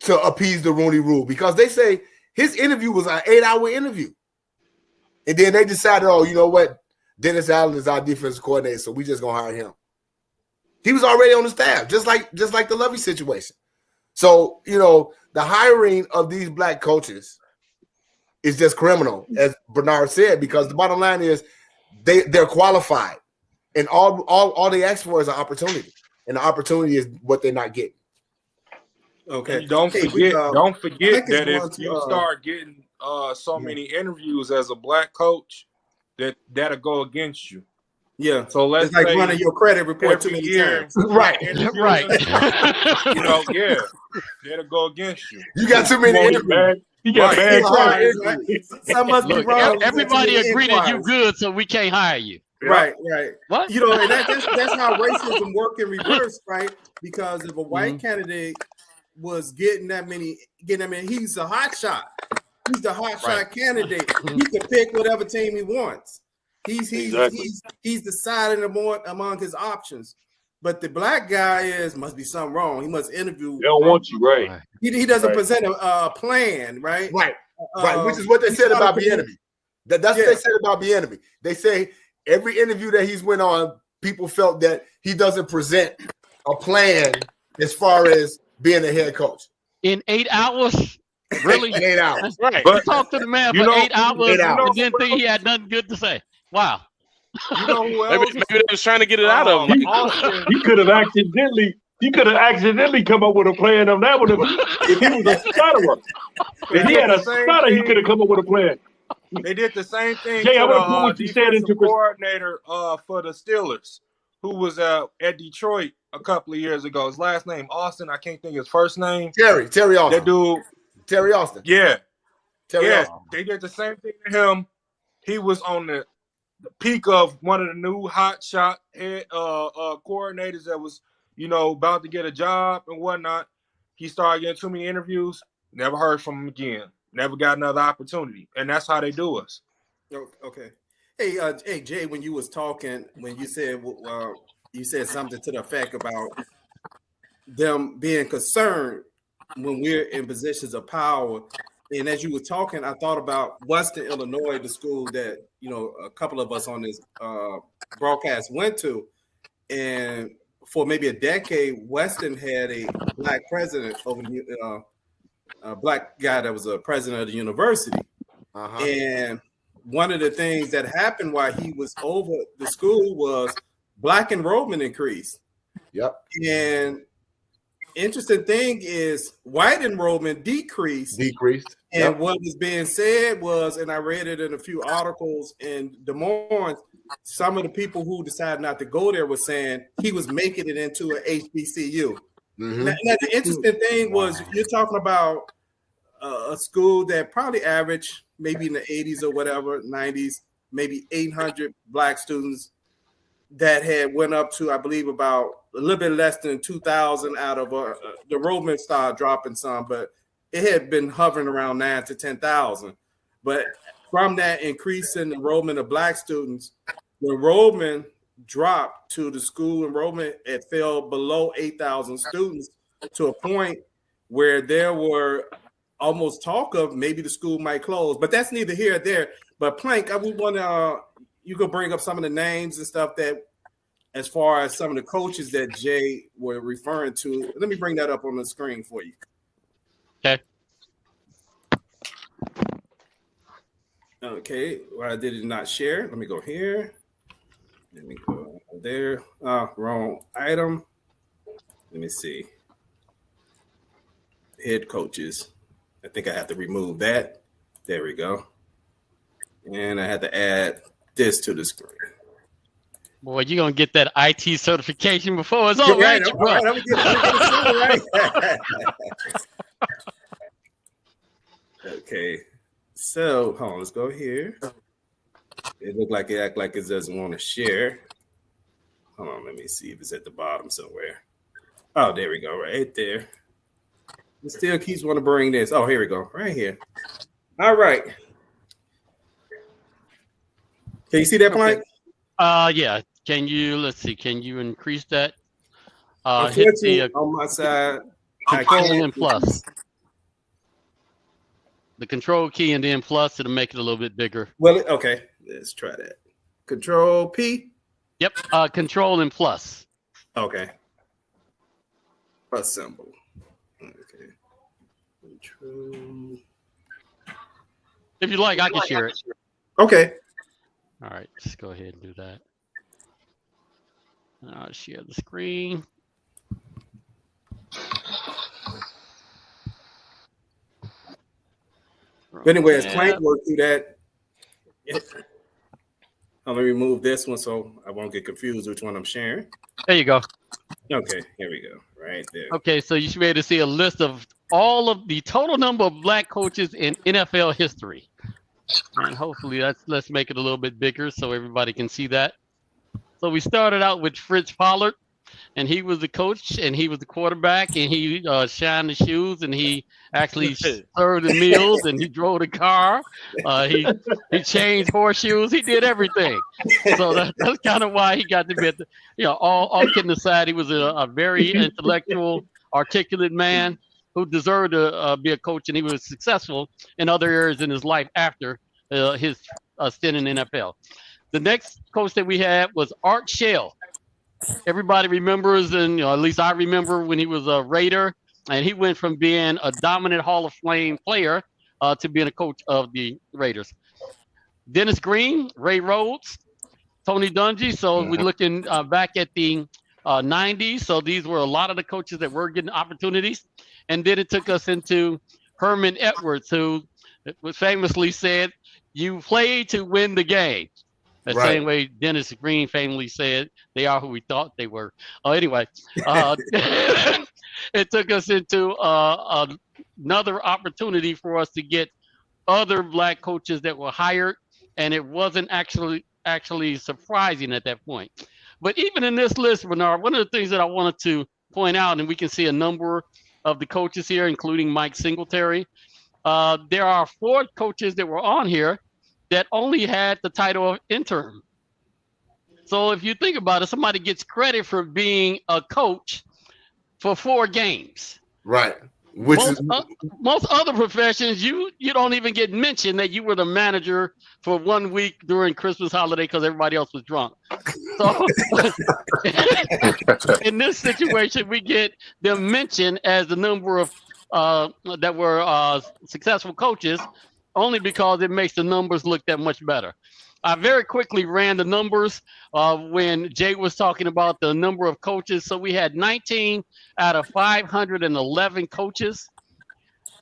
to appease the Rooney Rule, because they say his interview was an 8-hour interview. And then they decided, oh, you know what? Dennis Allen is our defensive coordinator, so we just gonna hire him. He was already on the staff, just like the Lovey situation. So, the hiring of these black coaches is just criminal, as Bernard said, because the bottom line is they're qualified, and all they ask for is an opportunity, and the opportunity is what they're not getting. Okay. And don't forget that if you start getting so many interviews as a black coach, that'll go against you. Yeah. So let's it's like say running your credit report too many times. Right. Right. That'll go against you. You got too many interviews. You got bad Right. That must be Look, wrong. everybody agreed that you good, so we can't hire you. Right. What? And that's how racism work in reverse, right? Because if a white candidate was getting that many, he's a hot shot. He's the hot shot candidate. He can pick whatever team he wants. He's deciding among his options. But the black guy must be something wrong. He must interview. They don't want you, right? He doesn't present a plan, right? Right. Which is what they said about Bieniemy. That's what they said about Bieniemy. They say every interview that he's went on, people felt that he doesn't present a plan as far as being a head coach. In 8 hours? Really? In 8 hours. Right. But, you talked to the man for 8 hours, and didn't think he had nothing good to say. Wow. You know who else? Maybe they was trying to get it out of him. He could have accidentally come up with a plan on that one if he was a stutterer. If he had a stutter, he could have come up with a plan. They did the same thing Jay, to I want to put what you said into coordinator for the Steelers, who was at Detroit a couple of years ago. His last name Austin. I can't think of his first name. Terry Austin. That dude. Terry Austin. Yeah. Terry Austin. They did the same thing to him. He was on the peak of one of the new hot shot head coordinators that was, about to get a job and whatnot. He started getting too many interviews. Never heard from him again. Never got another opportunity. And that's how they do us. Okay. Hey, Jay, when you was talking, when you said something to the effect about them being concerned when we're in positions of power. And as you were talking, I thought about Western Illinois, the school that, a couple of us on this broadcast went to. And for maybe a decade, Western had a black president over a black guy that was a president of the university. Uh-huh. And one of the things that happened while he was over the school was black enrollment increased. Yep. And interesting thing is white enrollment decreased. And yep. What was being said was, and I read it in a few articles in Des Moines, some of the people who decided not to go there were saying he was making it into an HBCU. Mm-hmm. Now, the interesting thing was you're talking about a school that probably averaged maybe in the 80s or whatever, 90s, maybe 800 black students that had went up to, I believe, about a little bit less than 2,000 out of the enrollment started dropping some, but it had been hovering around 9 to 10,000. But from that increase in enrollment of black students, the enrollment dropped to the school enrollment. It fell below 8,000 students to a point where there were almost talk of maybe the school might close. But that's neither here or there. But Plank, I would want to, you could bring up some of the names and stuff that, as far as some of the coaches that Jay were referring to. Let me bring that up on the screen for you. Okay. Okay. Well, I did it not share. Let me go here. Let me go there. Wrong item. Let me see. Head coaches. I think I have to remove that. There we go. And I had to add this to the screen. Boy, you're going to get that IT certification before it's over. Right. I'm get right. Okay. So, hold on. Let's go here. It looked like it doesn't want to share. Hold on. Let me see if it's at the bottom somewhere. Oh, there we go. Right there. It still keeps wanting to bring this. Oh, here we go. Right here. All right. Can you see that, Plank? Yeah. Can you increase that? Hit the on my side. Control and plus. The control key and then plus, it'll make it a little bit bigger. Well, okay. Let's try that. Control P. Yep. Control and plus. Okay. Plus symbol. Okay. Control. If you like, I can share it. Okay. All right. Let's go ahead and do that. I'll share the screen. But anyway, as Plank worked through that, I'm gonna remove this one so I won't get confused which one I'm sharing. There you go. Okay, here we go. Right there. Okay, so you should be able to see a list of all of the total number of black coaches in NFL history. And hopefully let's make it a little bit bigger so everybody can see that. So we started out with Fritz Pollard, and he was the coach, and he was the quarterback, and he shined the shoes, and he actually served the meals, and he drove the car. He changed horseshoes. He did everything. So that's kind of why he got to be, all kidding aside, he was a very intellectual, articulate man who deserved to be a coach, and he was successful in other areas in his life after his stint in the NFL. The next coach that we had was Art Shell. Everybody remembers, and at least I remember when he was a Raider, and he went from being a dominant Hall of Fame player to being a coach of the Raiders. Dennis Green, Ray Rhodes, Tony Dungy. So we're looking back at the 90s. So these were a lot of the coaches that were getting opportunities. And then it took us into Herman Edwards, who was famously said, "You play to win the game." The same way Dennis Green famously said, "They are who we thought they were." Anyway, it took us into another opportunity for us to get other black coaches that were hired, and it wasn't actually surprising at that point. But even in this list, Bernard, one of the things that I wanted to point out, and we can see a number of the coaches here, including Mike Singletary. There are 4 coaches that were on here that only had the title of interim. So if you think about it, somebody gets credit for being a coach for 4 games. Right. Most other professions, you don't even get mentioned that you were the manager for 1 week during Christmas holiday because everybody else was drunk. So in this situation, we get them mentioned as the number of that were successful coaches only because it makes the numbers look that much better. I very quickly ran the numbers when Jay was talking about the number of coaches. So we had 19 out of 511 coaches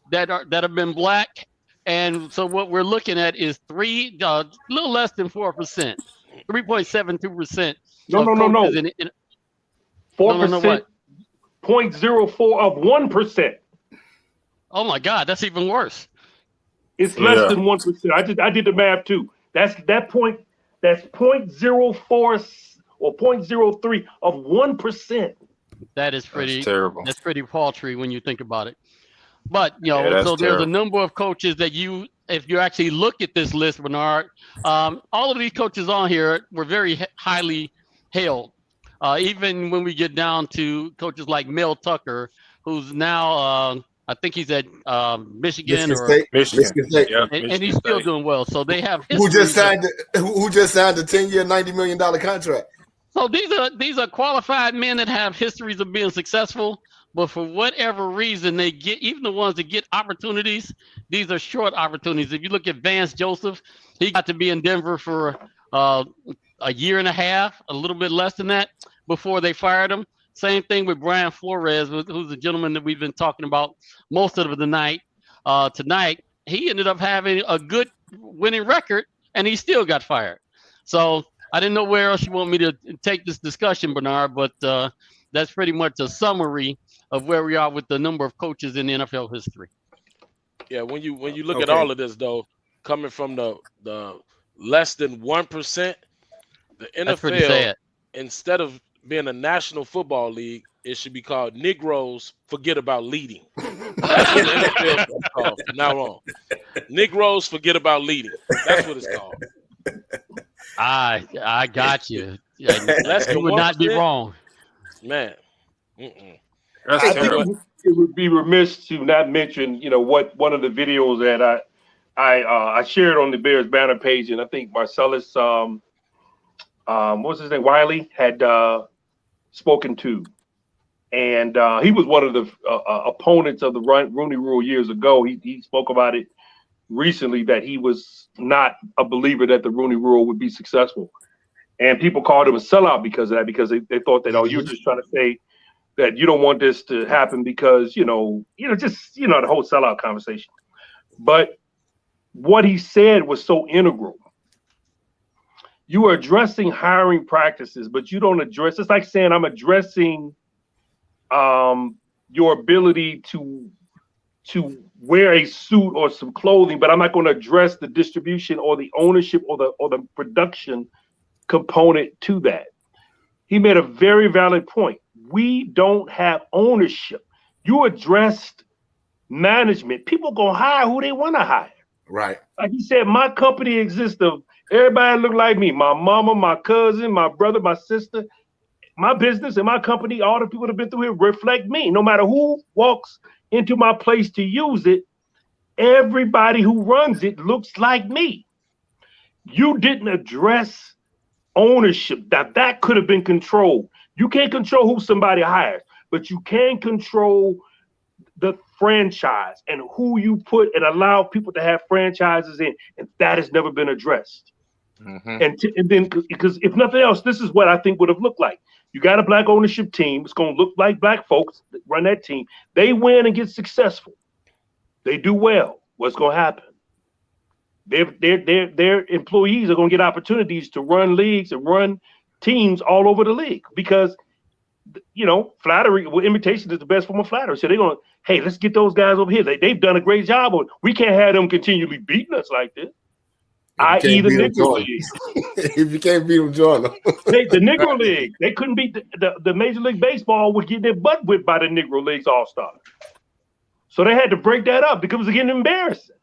that have been black. And so what we're looking at is a little less than 4%, 3.72%. No. 4%, 0.04 of 1%. Oh my God, that's even worse. It's less than 1%. I did the math too. That's 0.04 or 0.03 of 1%. That is pretty terrible. That's pretty paltry when you think about it. But so terrible. there's a number of coaches that if you actually look at this list, Bernard, all of these coaches on here were very highly hailed. Even when we get down to coaches like Mel Tucker, who's now I think he's at Michigan State. Yeah, and he's still doing well. So they have who just signed a 10-year, $90 million contract. So these are qualified men that have histories of being successful, but for whatever reason they get, even the ones that get opportunities, these are short opportunities. If you look at Vance Joseph, he got to be in Denver for a year and a half, a little bit less than that, before they fired him. Same thing with Brian Flores, who's a gentleman that we've been talking about most of the night. Tonight, he ended up having a good winning record, and he still got fired. So I didn't know where else you want me to take this discussion, Bernard, but that's pretty much a summary of where we are with the number of coaches in NFL history. Yeah, when you look at all of this, though, coming from the less than 1%, the NFL, instead of being a national football league, it should be called Negroes Forget About Leading. That's what the NFL is called from now on. Negroes Forget About Leading. That's what it's called. I got you. You would not be wrong. Man. I think it would be remiss to not mention, what one of the videos that I shared on the Bears banner page, and I think Marcellus, what's his name, Wiley, had spoken to, and he was one of the opponents of the Rooney Rule years ago. He spoke about it recently, that he was not a believer that the Rooney Rule would be successful, and people called him a sellout because of that, because they thought that you're just trying to say that you don't want this to happen because the whole sellout conversation. But what he said was so integral. You are addressing hiring practices, but you don't address. It's like saying I'm addressing your ability to wear a suit or some clothing, but I'm not going to address the distribution or the ownership or the production component to that. He made a very valid point. We don't have ownership. You addressed management. People gonna hire who they want to hire. Right. Like he said, my company exists of everybody look like me. My mama, my cousin, my brother, my sister. My business and my company, all the people that have been through here reflect me. No matter who walks into my place to use it, everybody who runs it looks like me. You didn't address ownership. That could have been controlled. You can't control who somebody hires, but you can control the franchise and who you put and allow people to have franchises in, and that has never been addressed. Mm-hmm. And then, because if nothing else, this is what I think would have looked like. You got a black ownership team. It's going to look like black folks that run that team. They win and get successful. They do well. What's going to happen? Their employees are going to get opportunities to run leagues and run teams all over the league because, flattery, imitation is the best form of flattery. So they're going to, hey, let's get those guys over here. They've done a great job. We can't have them continually beating us like this. i.e. the Negro League. If you can't beat them, join them. The Negro League. They couldn't beat the Major League Baseball would get their butt whipped by the Negro League's All-Star. So they had to break that up because it was getting embarrassing.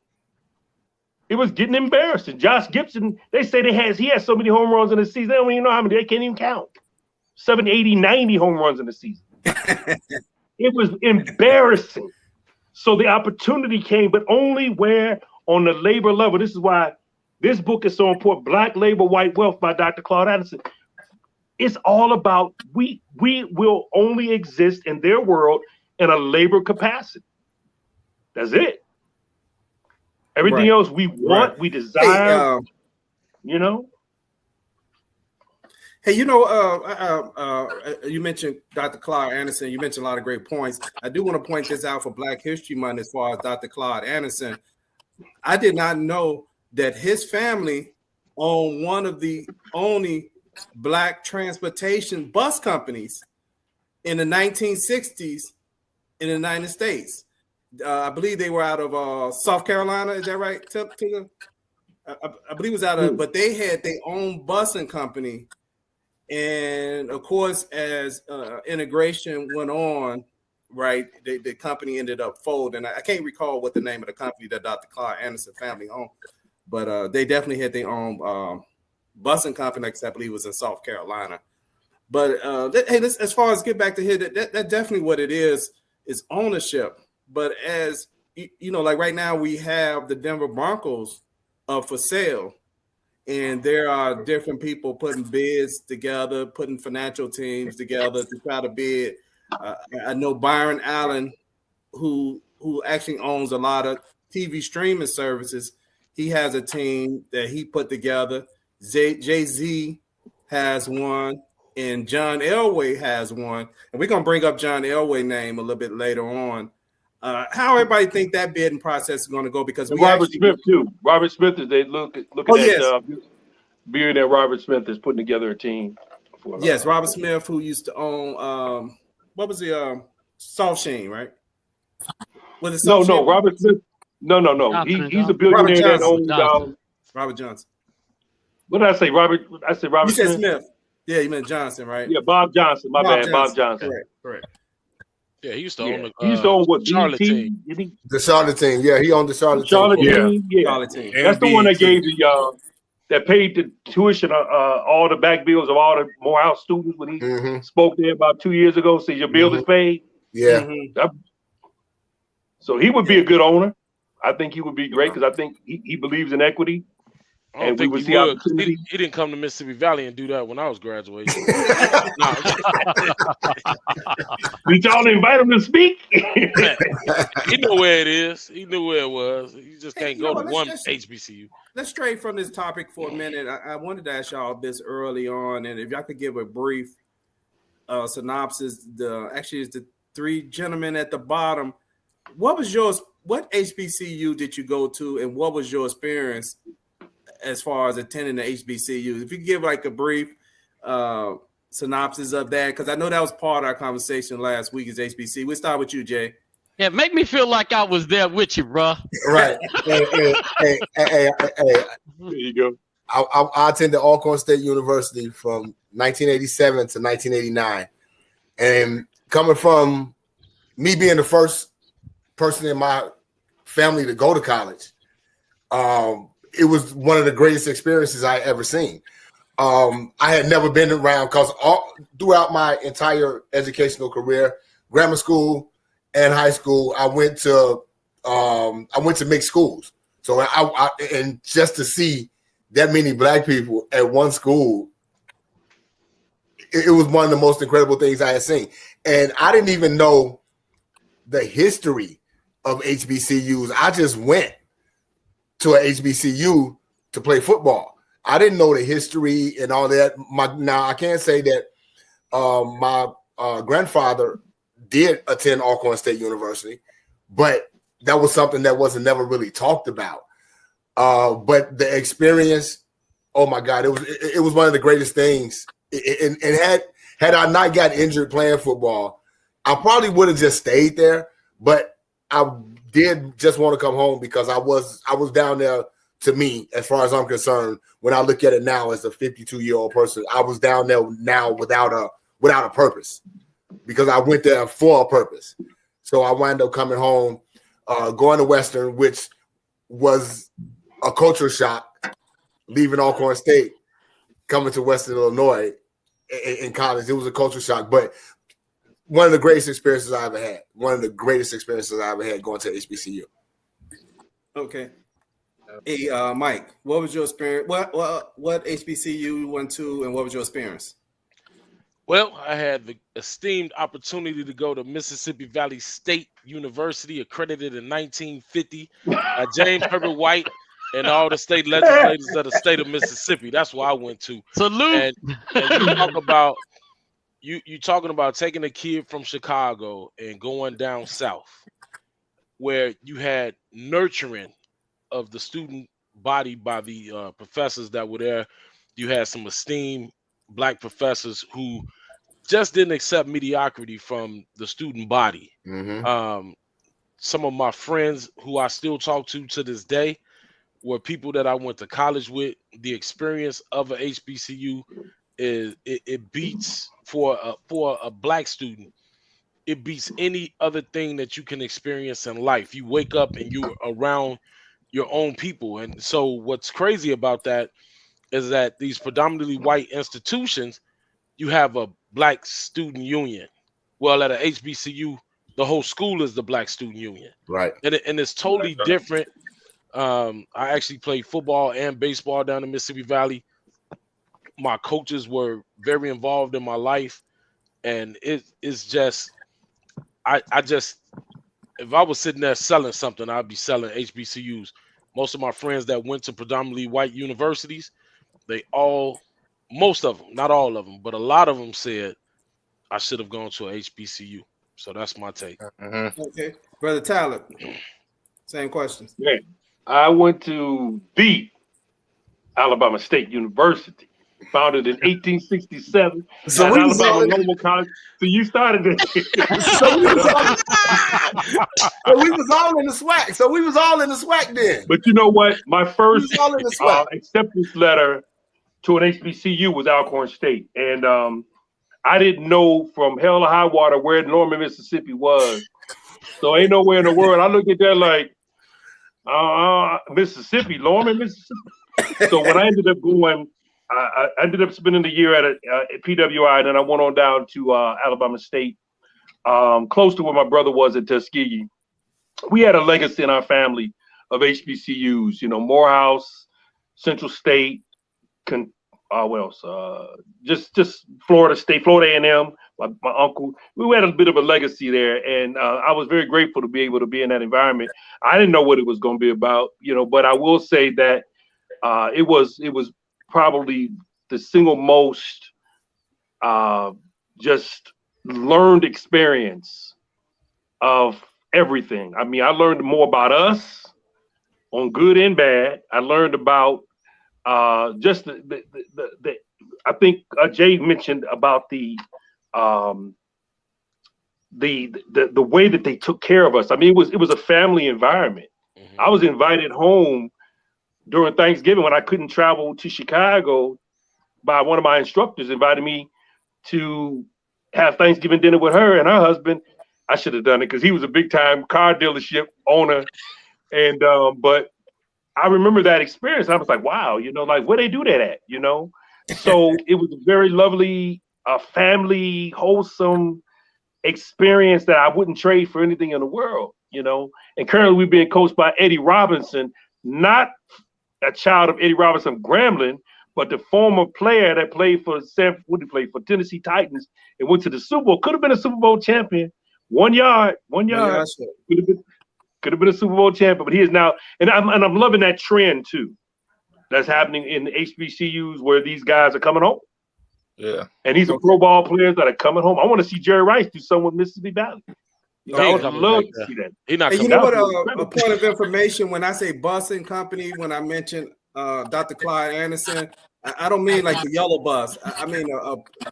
It was getting embarrassing. Josh Gibson, they say he has so many home runs in the season. They don't even know how many. They can't even count. 70, 80, 90 home runs in the season. It was embarrassing. So the opportunity came, but only where on the labor level. This is why this book is so important. Black Labor, White Wealth by Dr. Claude Anderson. It's all about we will only exist in their world in a labor capacity. That's it. Everything else we want, we desire, you know. Hey, you know, you mentioned Dr. Claude Anderson. You mentioned a lot of great points. I do want to point this out for Black History Month as far as Dr. Claude Anderson. I did not know that his family owned one of the only Black transportation bus companies in the 1960s in the United States. I believe they were out of South Carolina. Is that right? I believe it was out of, but they had their own busing company. And of course, as integration went on, right, the company ended up folding. I can't recall what the name of the company that Dr. Claude Anderson family owned, but they definitely had their own busing company, like I believe was in South Carolina. But hey, as far as get back to here, that definitely what it is ownership. But as you know, like right now we have the Denver Broncos up for sale, and there are different people putting bids together, putting financial teams together to try to bid. I know Byron Allen, who actually owns a lot of TV streaming services. He has a team that he put together. Jay-Z has one, and John Elway has one. And we're gonna bring up John Elway's name a little bit later on. How everybody think that bidding process is going to go? Because Robert Smith too. Robert Smith is they look at billionaire Robert Smith is putting together a team. Yes, Robert Smith, who used to own what was the Soft Sheen, right? Was it no, Robert Smith. No. He's a billionaire that owns Robert Johnson. What did I say? Robert. I said Robert. You said Smith. Yeah, you meant Johnson, right? Yeah, Bob Johnson. My bad, Bob Johnson. Correct. Yeah, he used to own what Charlotte team. The Charlotte team. Yeah, he owned the Charlotte team. Yeah. Charlotte team. That's the one that gave the that paid the tuition all the back bills of all the Morehouse students when he spoke there about 2 years ago. So your bill is paid. Yeah. So he would be a good owner. I think he would be great because I think he believes in equity. I don't think he would. He didn't come to Mississippi Valley and do that when I was graduating. Did y'all invite him to speak? He knew where it is. He knew where it was. You just can't go to one HBCU. Let's stray from this topic for a minute. I wanted to ask y'all this early on, and if y'all could give a brief synopsis. It's the three gentlemen at the bottom. What was yours? What HBCU did you go to, and what was your experience as far as attending the HBCU? If you could give like a brief synopsis of that, because I know that was part of our conversation last week is HBC. We'll start with you, Jay. Yeah, make me feel like I was there with you, bro. Right. Hey. There you go. I attended Alcorn State University from 1987 to 1989. And coming from me being the first person in my family to go to college, it was one of the greatest experiences I ever seen. I had never been around because throughout my entire educational career, grammar school and high school, I went to mixed schools. So and just to see that many Black people at one school, it was one of the most incredible things I had seen. And I didn't even know the history of HBCUs. I just went to an HBCU to play football. I didn't know the history and all that. Now I can't say that my grandfather did attend Alcorn State University, but that was something that wasn't never really talked about. But the experience, oh my God, it was one of the greatest things. And had I not got injured playing football, I probably would have just stayed there. But I did just want to come home because I was down there to me, as far as I'm concerned, when I look at it now as a 52-year-old person. I was down there now without a purpose, because I went there for a purpose. So I wound up coming home, going to Western, which was a culture shock, leaving Alcorn State, coming to Western Illinois in college. It was a culture shock, but one of the greatest experiences I ever had. One of the greatest experiences I ever had going to HBCU. Okay. Hey, Mike, what was your experience? What HBCU you went to, and what was your experience? Well, I had the esteemed opportunity to go to Mississippi Valley State University, accredited in 1950 by James Herbert White and all the state legislators of the state of Mississippi. That's where I went to. Salute. And you talk about you talking about taking a kid from Chicago and going down south, where you had nurturing of the student body by the professors that were there. You had some esteemed Black professors who just didn't accept mediocrity from the student body. Mm-hmm. Some of my friends who I still talk to this day were people that I went to college with. The experience of a HBCU it beats for a Black student. It beats any other thing that you can experience in life. You wake up and you're around your own people. And so what's crazy about that is that these predominantly white institutions, you have a Black student union. Well, at a HBCU, the whole school is the Black student union. Right. And it's totally different. I actually played football and baseball down in Mississippi Valley. My coaches were very involved in my life. And it's just, I just, if I was sitting there selling something, I'd be selling HBCUs. Most of my friends that went to predominantly white universities, most of them, not all of them, but a lot of them said I should have gone to a HBCU. So that's my take. Mm-hmm. Okay, Brother Tyler, same questions. Yeah. I went to the Alabama State University, founded in 1867. So at we was Alabama all in- Normal College. So you started it. So we was all in the SWAC. So we was all in the SWAC then. But you know what? My first We was all in the SWAC. acceptance letter to an HBCU was Alcorn State. And I didn't know from hell to high water where Norman, Mississippi was. So ain't nowhere in the world. I looked at that like, Mississippi, Norman, Mississippi. So when I ended up going, I ended up spending the year at PWI, and then I went on down to Alabama State, close to where my brother was at Tuskegee. We had a legacy in our family of HBCUs, you know, Morehouse, Central State, what else? Just Florida State, Florida A&M. My uncle. We had a bit of a legacy there, and I was very grateful to be able to be in that environment. I didn't know what it was going to be about, you know, but I will say that it was probably the single most just learned experience of everything. I mean, I learned more about us on good and bad. I learned about just the I think Jay mentioned about the way that they took care of us. I mean, it was a family environment. Mm-hmm. I was invited home during Thanksgiving when I couldn't travel to Chicago by one of my instructors, invited me to have Thanksgiving dinner with her and her husband. I should have done it because he was a big time car dealership owner. And but I remember that experience. I was like, wow, you know, like where they do that at, you know? So it was a very lovely, family, wholesome experience that I wouldn't trade for anything in the world, you know? And currently we're being coached by Eddie Robinson, not a child of Eddie Robinson Grambling, but the former player that played for Tennessee Titans and went to the Super Bowl. Could have been a Super Bowl champion. 1 yard. Could have been a Super Bowl champion, but he is now, and I'm loving that trend too. That's happening in the HBCUs where these guys are coming home. Yeah. And these are pro ball players that are coming home. I want to see Jerry Rice do something with Mississippi Valley. You know, I would love to see that. He's not Hey, you coming know out. what? A point of information: when I say busing company, when I mention Dr. Clyde Anderson, I don't mean like the yellow bus. I mean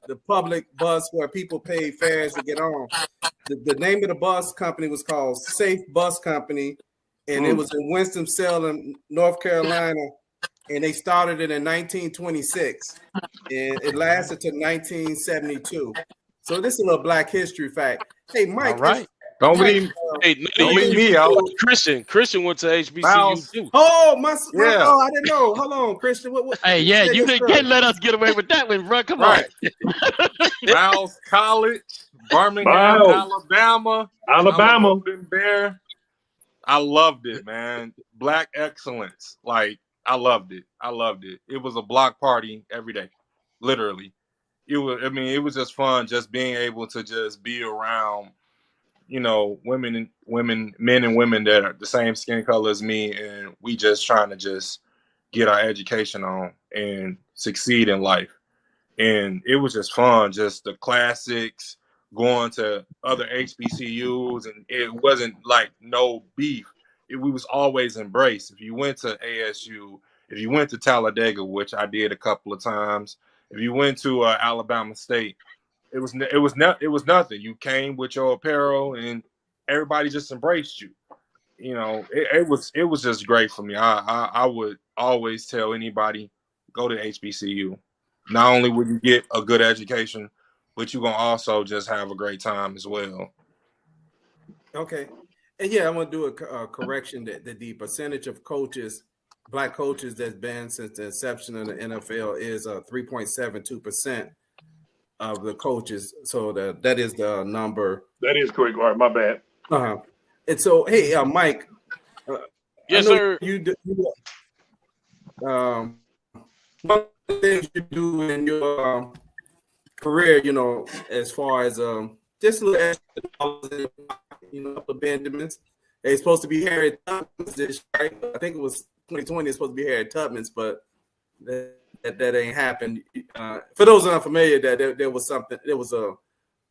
the public bus where people pay fares to get on. The name of the bus company was called Safe Bus Company, and it was in Winston-Salem, North Carolina, and they started it in 1926, and it lasted to 1972. So this is a little Black history fact. Hey, Mike, All right. Don't Mike, leave, Hey, don't leave me out. Christian went to HBCU Miles. too. oh Yeah. oh, I didn't know. Hold on, Christian. What Hey, yeah, you can't can't let us get away with that one, bro. Come Right. on. Miles College, Birmingham, Miles. Alabama. I'm Alabama. a Golden Bear. I loved it, man. Black excellence. Like, I loved it. I loved it. It was a block party every day. Literally. It was just fun just being able to just be around, men and women that are the same skin color as me, and we just trying to just get our education on and succeed in life. And it was just fun, just the classics, going to other HBCUs, and it wasn't like no beef. We was always embraced. If you went to ASU, if you went to Talladega, which I did a couple of times, if you went to Alabama State, it was nothing. You came with your apparel, and everybody just embraced you. It was just great for me. I would always tell anybody, go to HBCU. Not only would you get a good education, but you're gonna also just have a great time as well. Okay. And yeah, I want to do a correction that the percentage of coaches, Black coaches, that's been since the inception of the NFL is 3.72% of the coaches. So that is the number. That is correct. All right, my bad. And so, hey, Mike. Yes, sir. One of the things you do in your career, as far as just a little extra dollars, for Benjamins. They're supposed to be Harriet Tubman's this year, right? I think it was 2020. It's supposed to be Harriet Tubman's, but that ain't happened. For those unfamiliar, that there was something. There was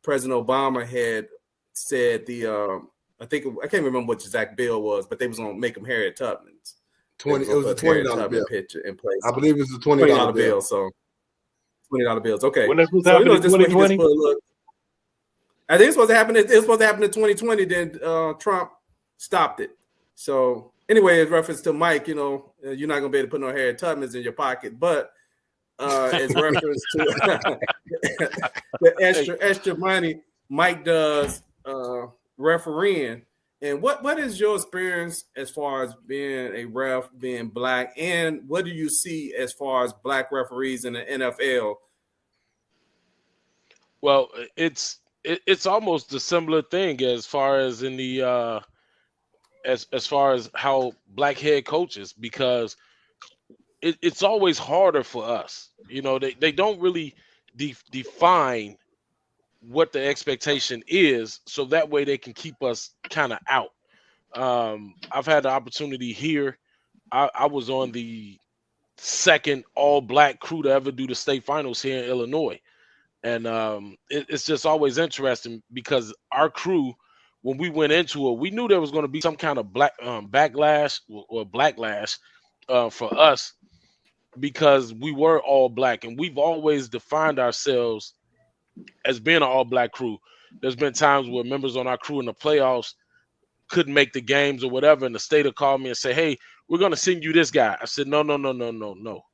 President Obama had said I can't remember what the exact bill was, but they was gonna make them Harriet Tubman's. It was a $20 bill. Picture in place. I believe it's a $20 bill. So $20 bills. Okay. When that's supposed to happen in 2020? I think it's supposed to happen. It's supposed to happen in 2020. Then Trump stopped it. So anyway, as reference to Mike, you're not gonna be able to put no Harriet Tubman's in your pocket, but as reference to the extra money Mike does refereeing. And what is your experience as far as being a ref, being Black, and what do you see as far as Black referees in the NFL? Well, it's almost a similar thing as far as in the as far as how Black head coaches, because it's always harder for us. They don't really define what the expectation is, so that way they can keep us kind of out. I've had the opportunity here. I was on the second all Black crew to ever do the state finals here in Illinois. And it's just always interesting because our crew, when we went into it, we knew there was going to be some kind of black backlash or blacklash for us, because we were all Black, and we've always defined ourselves as being an all Black crew. There's been times where members on our crew in the playoffs couldn't make the games or whatever, and the state will call me and say, "Hey, we're going to send you this guy." I said, No.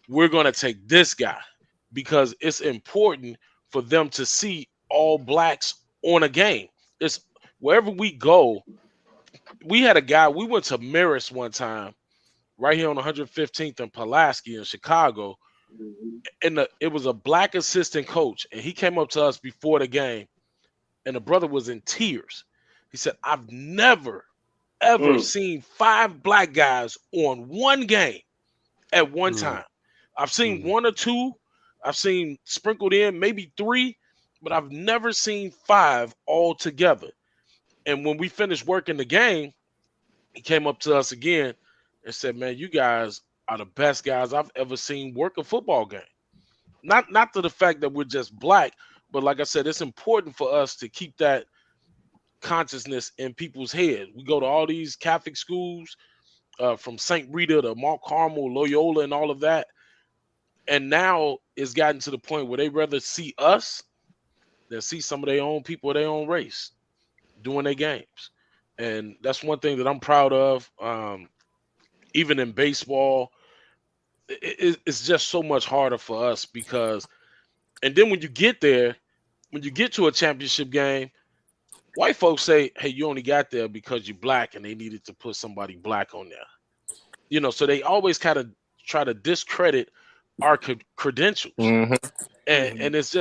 We're going to take this guy, because it's important for them to see all Blacks on a game. It's wherever we go. We had a guy, we went to Marist one time, right here on 115th and Pulaski in Chicago, and it was a Black assistant coach, and he came up to us before the game, and the brother was in tears. He said, "I've never, ever seen 5 Black guys on one game at one time. I've seen 1 or 2. I've seen sprinkled in maybe 3, but I've never seen 5 all together." And when we finished working the game, he came up to us again and said, "Man, you guys are the best guys I've ever seen work a football game." Not to the fact that we're just Black, but like I said, it's important for us to keep that consciousness in people's head. We go to all these Catholic schools, from St. Rita to Mount Carmel, Loyola, and all of that. And now it's gotten to the point where they rather see us than see some of their own people of their own race doing their games. And that's one thing that I'm proud of. Even in baseball, it's just so much harder for us because, and then when you get there, when you get to a championship game, white folks say, hey, you only got there because you're black and they needed to put somebody black on there. So they always kind of try to discredit our credentials. And it's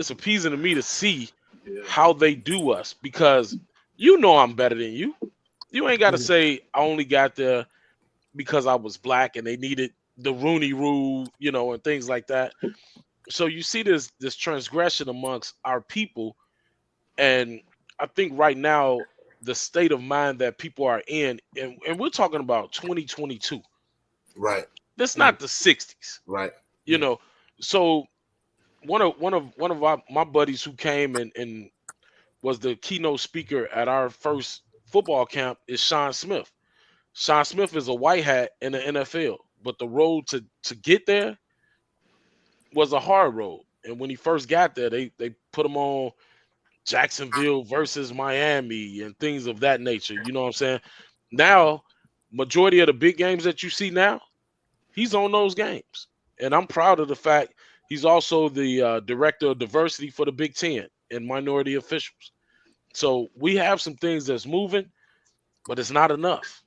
appeasing to me to see how they do us, because I'm better than you. You ain't got to say I only got there because I was black and they needed the Rooney Rule, and things like that. So you see this transgression amongst our people, and I think right now the state of mind that people are in, and we're talking about 2022. Right. That's not the 60s. Right. So one of my buddies who came and was the keynote speaker at our first football camp is Sean Smith. Sean Smith is a white hat in the NFL, but the road to get there was a hard road. And when he first got there, they put him on Jacksonville versus Miami and things of that nature. You know what I'm saying? Now, majority of the big games that you see now, he's on those games. And I'm proud of the fact he's also the director of diversity for the Big Ten and minority officials. So we have some things that's moving, but it's not enough.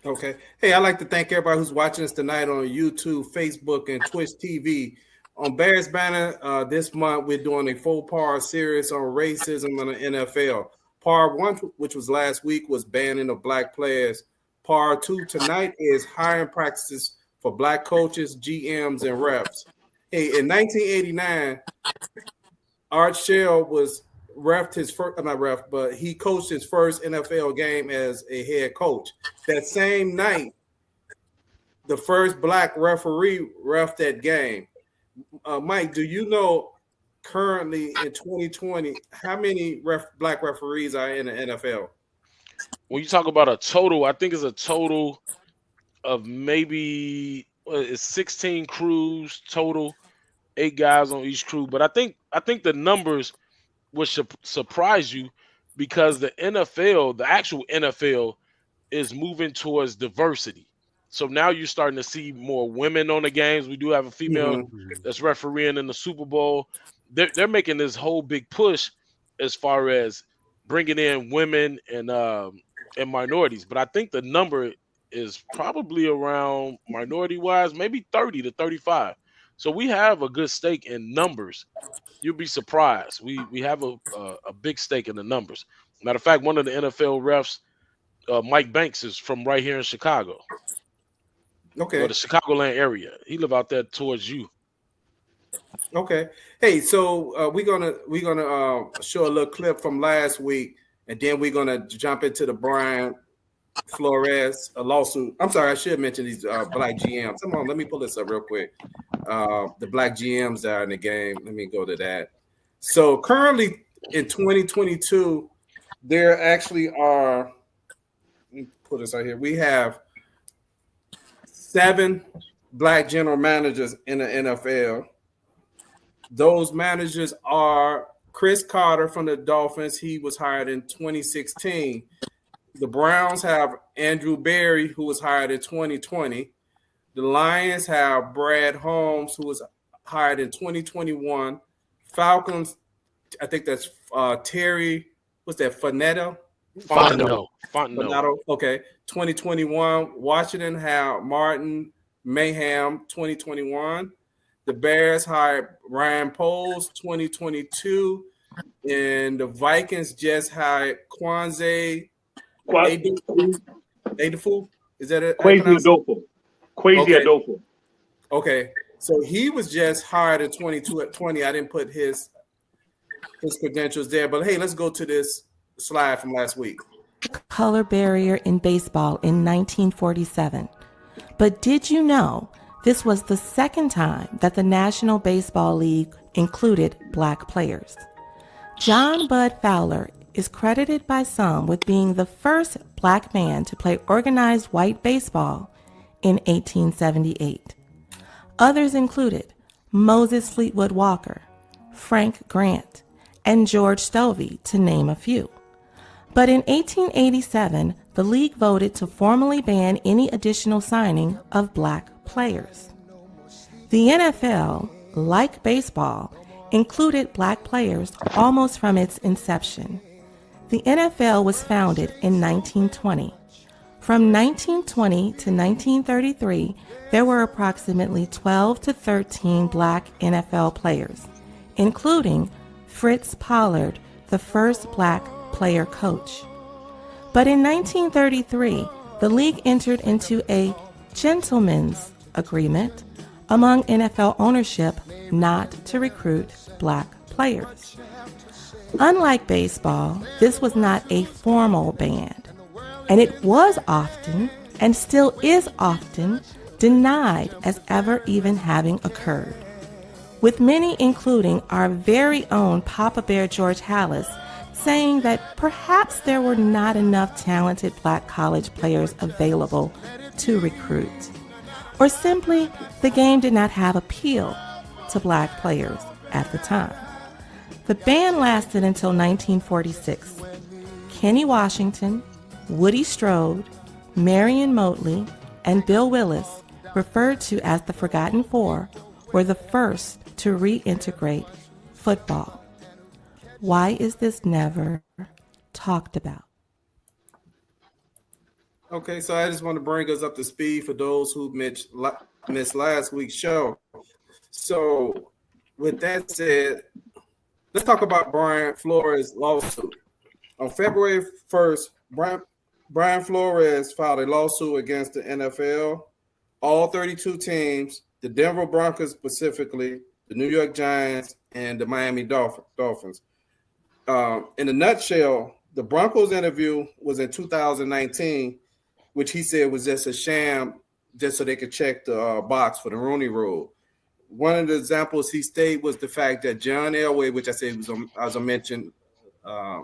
Okay. Hey, I'd like to thank everybody who's watching us tonight on YouTube, Facebook, and Twitch TV. On Bears Banner, this month we're doing a full-part series on racism in the NFL. Part 1, which was last week, was banning of black players. Part 2 tonight is hiring practices for black coaches, GMs, and refs. Hey, in 1989, Art Shell was he coached his first NFL game as a head coach. That same night, the first black referee ref that game. Mike, do you know currently in 2020 how many black referees are in the NFL? When you talk about a total, I think it's a total of maybe it's 16 crews total, 8 guys on each crew. But I think the numbers would surprise you, because the NFL, the actual NFL, is moving towards diversity. So now you're starting to see more women on the games. We do have a female that's refereeing in the Super Bowl. They're making this whole big push as far as bringing in women and minorities. But I think the number is probably around, minority-wise, maybe 30 to 35. So we have a good stake in numbers. You'll be surprised. We have a big stake in the numbers. Matter of fact, one of the NFL refs, Mike Banks, is from right here in Chicago. Okay. Or the Chicagoland area. He live out there towards you. Okay. Hey, so we're gonna show a little clip from last week, and then we're gonna jump into the Brian Flores lawsuit. I'm sorry, I should mention these black GMs. Come on, let me pull this up real quick. The black GMs that are in the game. Let me go to that. So currently in 2022, there actually are. Let me put this right here. We have 7 black general managers in the NFL. Those managers are Chris Carter from the Dolphins. He was hired in 2016. The Browns have Andrew Berry, who was hired in 2020. The Lions have Brad Holmes, who was hired in 2021. Falcons, I think that's Terry, what's that, Fontenot? Okay, 2021. Washington have Martin Mayhem, 2021. The Bears hired Ryan Poles, 2022. And the Vikings just hired Kwanzaa Adolfo. Is that it? Kwesi Adolfo. Okay, so he was just hired in 2020. I didn't put his credentials there, but hey, let's go to this slide from last week. Color barrier in baseball in 1947. But did you know this was the second time that the National Baseball League included black players? John Bud Fowler is credited by some with being the first black man to play organized white baseball in 1878. Others included Moses Fleetwood Walker, Frank Grant, and George Stovey, to name a few. But in 1887, the league voted to formally ban any additional signing of black players. The NFL, like baseball, included black players almost from its inception. The NFL was founded in 1920. From 1920 to 1933, there were approximately 12 to 13 black NFL players, including Fritz Pollard, the first black player coach. But in 1933, the league entered into a gentleman's agreement among NFL ownership not to recruit black players. Unlike baseball, this was not a formal ban, and it was often, and still is often, denied as ever even having occurred, with many including our very own Papa Bear George Halas saying that perhaps there were not enough talented black college players available to recruit, or simply the game did not have appeal to black players at the time. The ban lasted until 1946. Kenny Washington, Woody Strode, Marion Motley, and Bill Willis, referred to as the Forgotten Four, were the first to reintegrate football. Why is this never talked about? Okay, so I just want to bring us up to speed for those who missed last week's show. So with that said, let's talk about Brian Flores' lawsuit. On February 1st, Brian Flores filed a lawsuit against the NFL, all 32 teams, the Denver Broncos specifically, the New York Giants, and the Miami Dolphins. In a nutshell, the Broncos interview was in 2019, which he said was just a sham, just so they could check the box for the Rooney Rule. One of the examples he stated was the fact that John Elway, which I said was, as I mentioned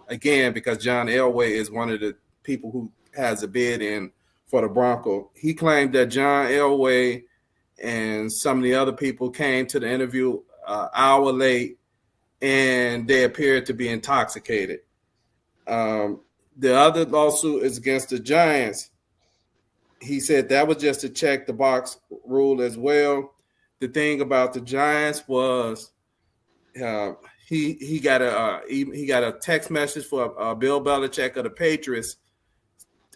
again, because John Elway is one of the people who has a bid in for the Broncos. He claimed that John Elway and some of the other people came to the interview an hour late, and they appeared to be intoxicated. The other lawsuit is against the Giants. He said that was just to check the box rule as well. The thing about the Giants was he got a text message for Bill Belichick of the Patriots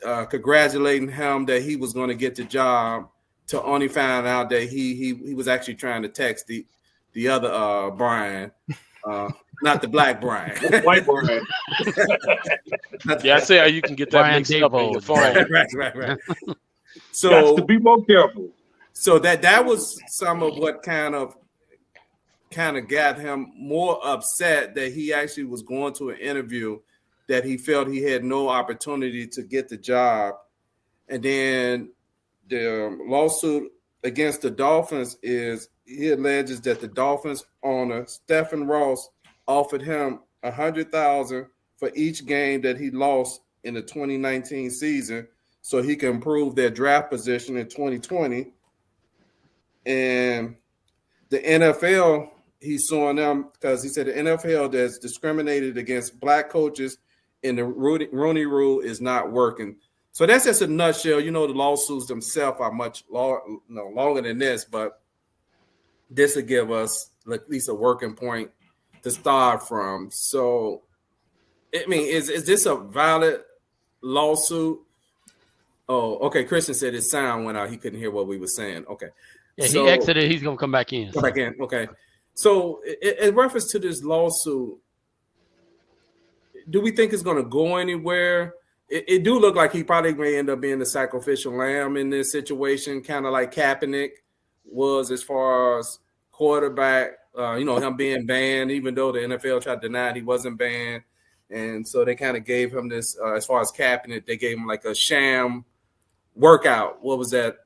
congratulating him that he was going to get the job, to only find out that he was actually trying to text the other Brian. Not the black Brian. White Brian. Yeah, I say how you can get that Brian mixed up on your phone. Right. So Got to be more careful. So that was some of what kind of got him more upset, that he actually was going to an interview that he felt he had no opportunity to get the job. And then the lawsuit against the Dolphins is he alleges that the Dolphins owner, Stephen Ross, offered him $100,000 for each game that he lost in the 2019 season so he can improve their draft position in 2020. And the NFL, he's suing them because he said the NFL that's discriminated against black coaches in the Rooney Rule is not working. So that's just a nutshell. You know, the lawsuits themselves are much longer than this, but this will give us at least a working point to start from. So, I mean, is this a valid lawsuit? Oh, okay. Christian said his sound went out. He couldn't hear what we were saying. Okay. Yeah, he exited. He's going to come back in. Come back in. Okay. So, in reference to this lawsuit, do we think it's going to go anywhere? It do look like he probably may end up being the sacrificial lamb in this situation, kind of like Kaepernick was as far as quarterback, him being banned, even though the NFL tried to deny he wasn't banned. And so they kind of gave him this, as far as Kaepernick, they gave him like a sham workout. What was that?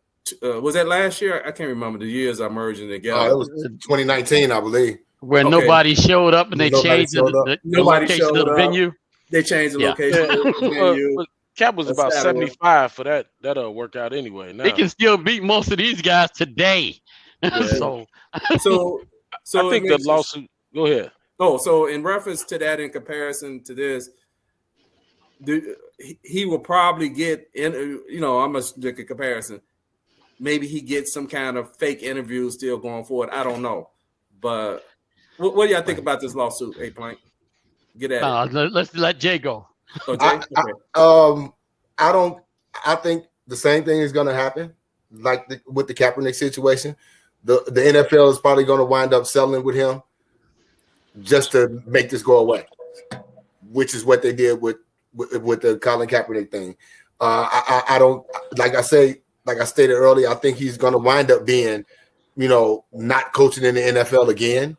Was that last year? I can't remember. The years are merging together. It was 2019, I believe. Where nobody showed up and they changed the location of the venue. They changed the location of the venue. Cap was about 75 for that workout anyway. Now. They can still beat most of these guys today. Yeah. so I think the lawsuit. Go ahead. Oh, so in reference to that, in comparison to this, he will probably get in. I'm gonna make a comparison. Maybe he gets some kind of fake interview still going forward. I don't know, but what do y'all think about this lawsuit? Hey, Plank, get at it. Let's let Jay go. Oh, Jay? I think the same thing is going to happen, like with the Kaepernick situation. The NFL is probably going to wind up settling with him just to make this go away, which is what they did with the Colin Kaepernick thing. I don't like I stated earlier. I think he's going to wind up being, not coaching in the NFL again.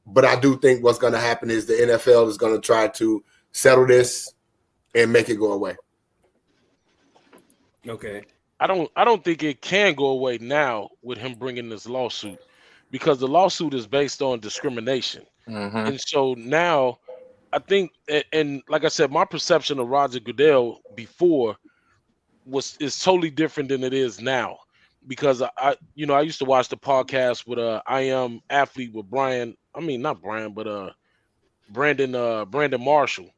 But I do think what's going to happen is the NFL is going to try to settle this and make it go away. Okay. I don't think it can go away now with him bringing this lawsuit, because the lawsuit is based on discrimination. Mm-hmm. And so now I think, and like I said, my perception of Roger Goodell before is totally different than it is now, because I used to watch the podcast with I Am Athlete with Brandon Marshall.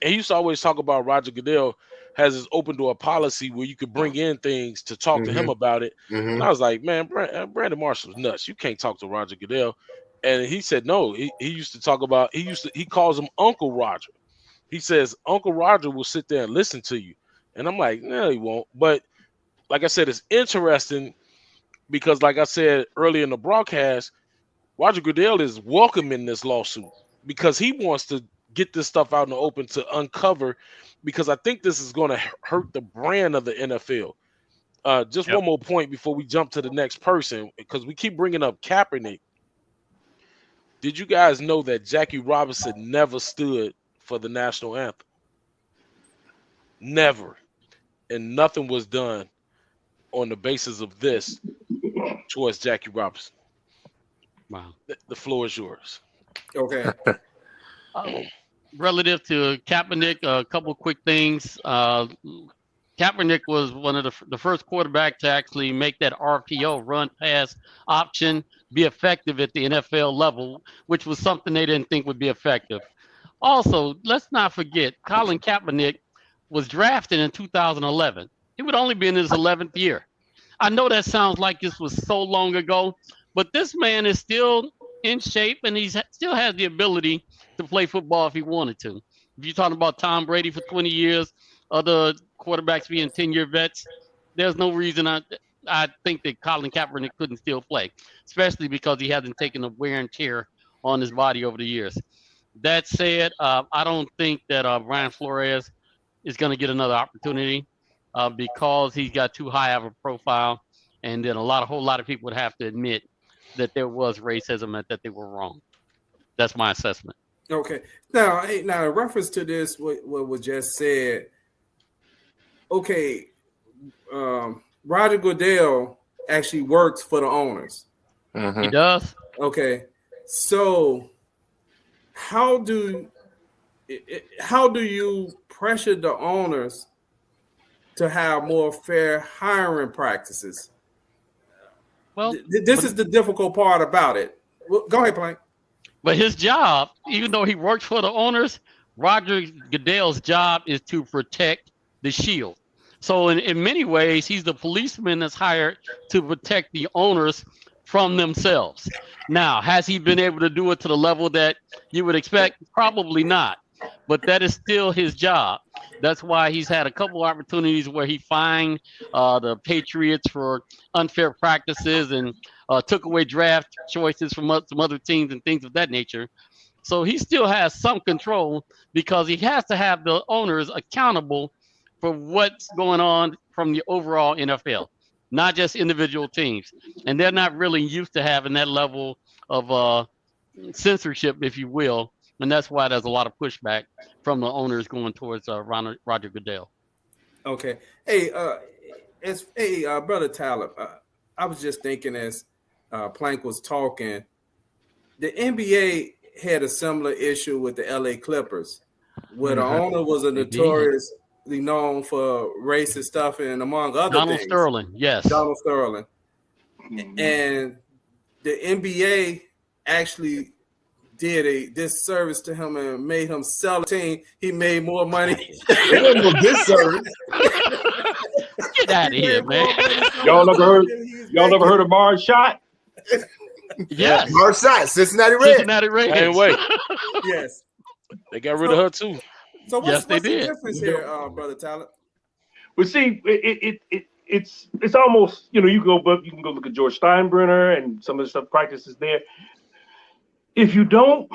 And he used to always talk about Roger Goodell has his open door policy where you could bring in things to talk to him about it. Mm-hmm. And I was like, man, Brandon Marshall's nuts. You can't talk to Roger Goodell. And he said, no, he used to talk about, he calls him Uncle Roger. He says, Uncle Roger will sit there and listen to you. And I'm like, no, he won't. But like I said, it's interesting because like I said earlier in the broadcast, Roger Goodell is welcoming this lawsuit because he wants to get this stuff out in the open to uncover, because I think this is going to hurt the brand of the NFL. One more point before we jump to the next person, because we keep bringing up Kaepernick. Did you guys know that Jackie Robinson never stood for the national anthem? Never. And nothing was done on the basis of this towards Jackie Robinson. Wow. The floor is yours. Okay. Relative to Kaepernick, a couple quick things. Kaepernick was one of the first quarterback to actually make that RPO, run pass option, be effective at the NFL level, which was something they didn't think would be effective. Also, let's not forget, Colin Kaepernick was drafted in 2011. He would only be in his 11th year. I know that sounds like this was so long ago, but this man is still in shape, and he still has the ability to play football if he wanted to. If you're talking about Tom Brady for 20 years, other quarterbacks being 10-year vets, there's no reason I think that Colin Kaepernick couldn't still play, especially because he hasn't taken the wear and tear on his body over the years. That said, I don't think that Brian Flores is going to get another opportunity because he's got too high of a profile, and then a whole lot of people would have to admit that there was racism and that they were wrong. That's my assessment. Okay. Now, in reference to this, what was just said, okay, Roger Goodell actually works for the owners. Mm-hmm. He does. Okay. So how do you pressure the owners to have more fair hiring practices? Well, this is the difficult part about it. Go ahead, Plank. But his job, even though he works for the owners, Roger Goodell's job is to protect the shield. So in many ways, he's the policeman that's hired to protect the owners from themselves. Now, has he been able to do it to the level that you would expect? Probably not. But that is still his job. That's why he's had a couple opportunities where he fined the Patriots for unfair practices and took away draft choices from some other teams and things of that nature. So he still has some control because he has to have the owners accountable for what's going on from the overall NFL, not just individual teams. And they're not really used to having that level of censorship, if you will. And that's why there's a lot of pushback from the owners going towards Roger Goodell. Okay. Hey, Brother Talib, I was just thinking as Plank was talking, the NBA had a similar issue with the LA Clippers, where the owner was a notoriously known for racist stuff and among other Donald things. Sterling, yes. Donald Sterling. And the NBA actually did a disservice to him and made him sell a team. He made more money. It wasn't no disservice. Get out of here, man. Y'all ever heard of Mars Shot? Yes. Hard shot, Cincinnati Reds. Cincinnati Reds. Ain't wait. Yes. They got rid of her too. So Yes, what's they the did. difference here, Brother Tyler? But see, it's almost, you can go look at George Steinbrenner and some of the stuff practices there. If you don't,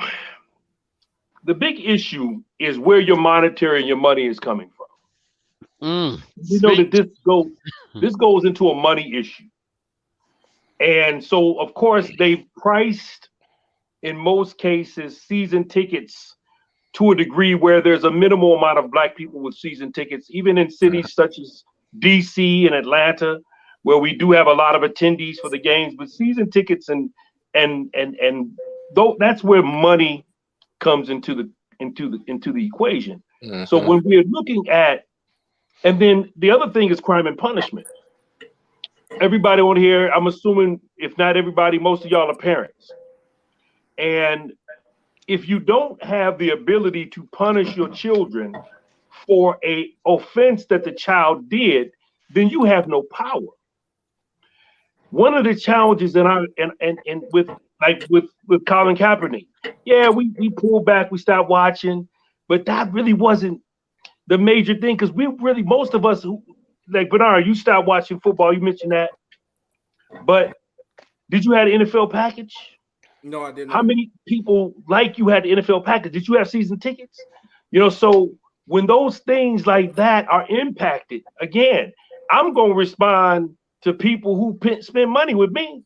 the big issue is where your monetary and your money is coming from. You know that this goes into a money issue. And so, of course, they've priced, in most cases, season tickets to a degree where there's a minimal amount of Black people with season tickets, even in cities such as DC and Atlanta, where we do have a lot of attendees for the games. But season tickets and though that's where money comes into the equation. So when we're looking at, and then the other thing is crime and punishment. Everybody on here, I'm assuming, if not everybody, most of y'all are parents. And if you don't have the ability to punish your children for a offense that the child did, then you have no power. One of the challenges with Colin Kaepernick, we pulled back, we stopped watching, but that really wasn't the major thing, because most of us who, like Bernard, you stopped watching football. You mentioned that, but did you have the NFL package? No, I didn't. How many people like you had the NFL package? Did you have season tickets? So when those things like that are impacted, again, I'm going to respond to people who spend money with me.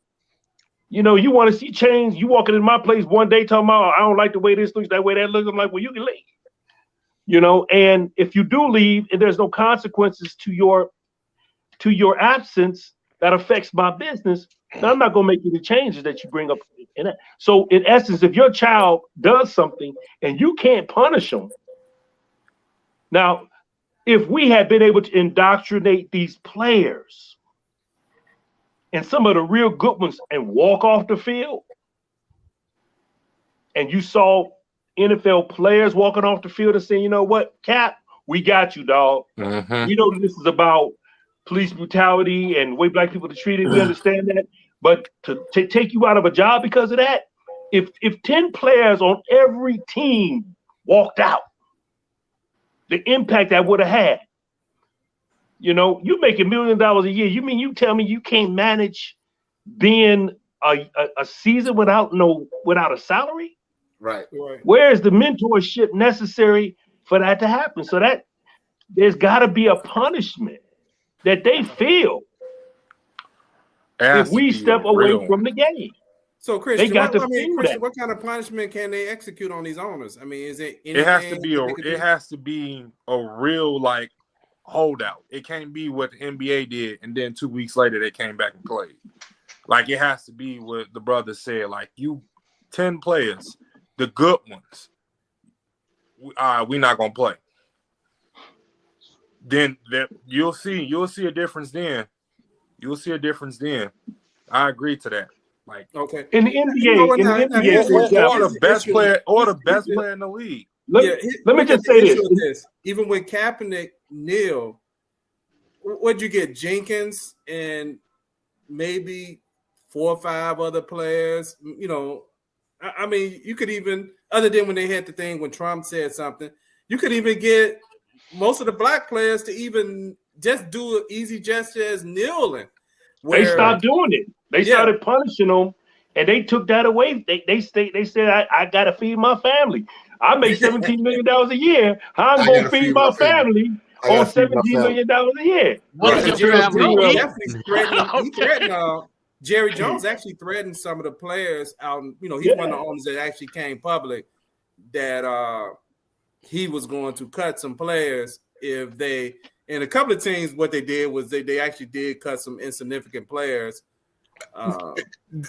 You want to see change. You walking in my place one day talking about, I don't like the way this looks, that way that looks. I'm like, well, you can leave. And if you do leave and there's no consequences to your absence that affects my business, then I'm not going to make any changes that you bring up in that. So in essence, if your child does something and you can't punish them, now, if we had been able to indoctrinate these players and some of the real good ones and walk off the field, and you saw NFL players walking off the field and saying, you know what, Cap, we got you, dog. We know this is about police brutality and the way Black people are treated. We understand that. But to take you out of a job because of that, if 10 players on every team walked out, the impact that would have had. You make $1 million a year. You tell me you can't manage being a season without a salary? Right. Where is the mentorship necessary for that to happen? So that there's got to be a punishment that they feel if we step away from the game. So, Christian, they got to feel that. What kind of punishment can they execute on these owners? I mean, is it? It has to be a real holdout. It can't be what the NBA did, and then 2 weeks later they came back and played. It has to be what the brother said. 10 players. The good ones, we're not gonna play. Then you'll see a difference. Then you'll see a difference. Then I agree to that. Okay, in the NBA, or the best player in the league. Let me just say this: even when Kaepernick kneel, what'd you get? Jenkins and maybe 4 or 5 other players. I mean, you could even, other than when they had the thing when Trump said something, you could even get most of the Black players to even just do an easy gesture as kneeling. They stopped doing it. They started punishing them, and they took that away. They said, I got to feed my family. I make $17 million a year. How I'm going to feed my family on $17 million a year? He threatened Jerry Jones actually threatened some of the players out. He's one of the owners that actually came public that he was going to cut some players if they. And a couple of teams, what they did was they actually did cut some insignificant players.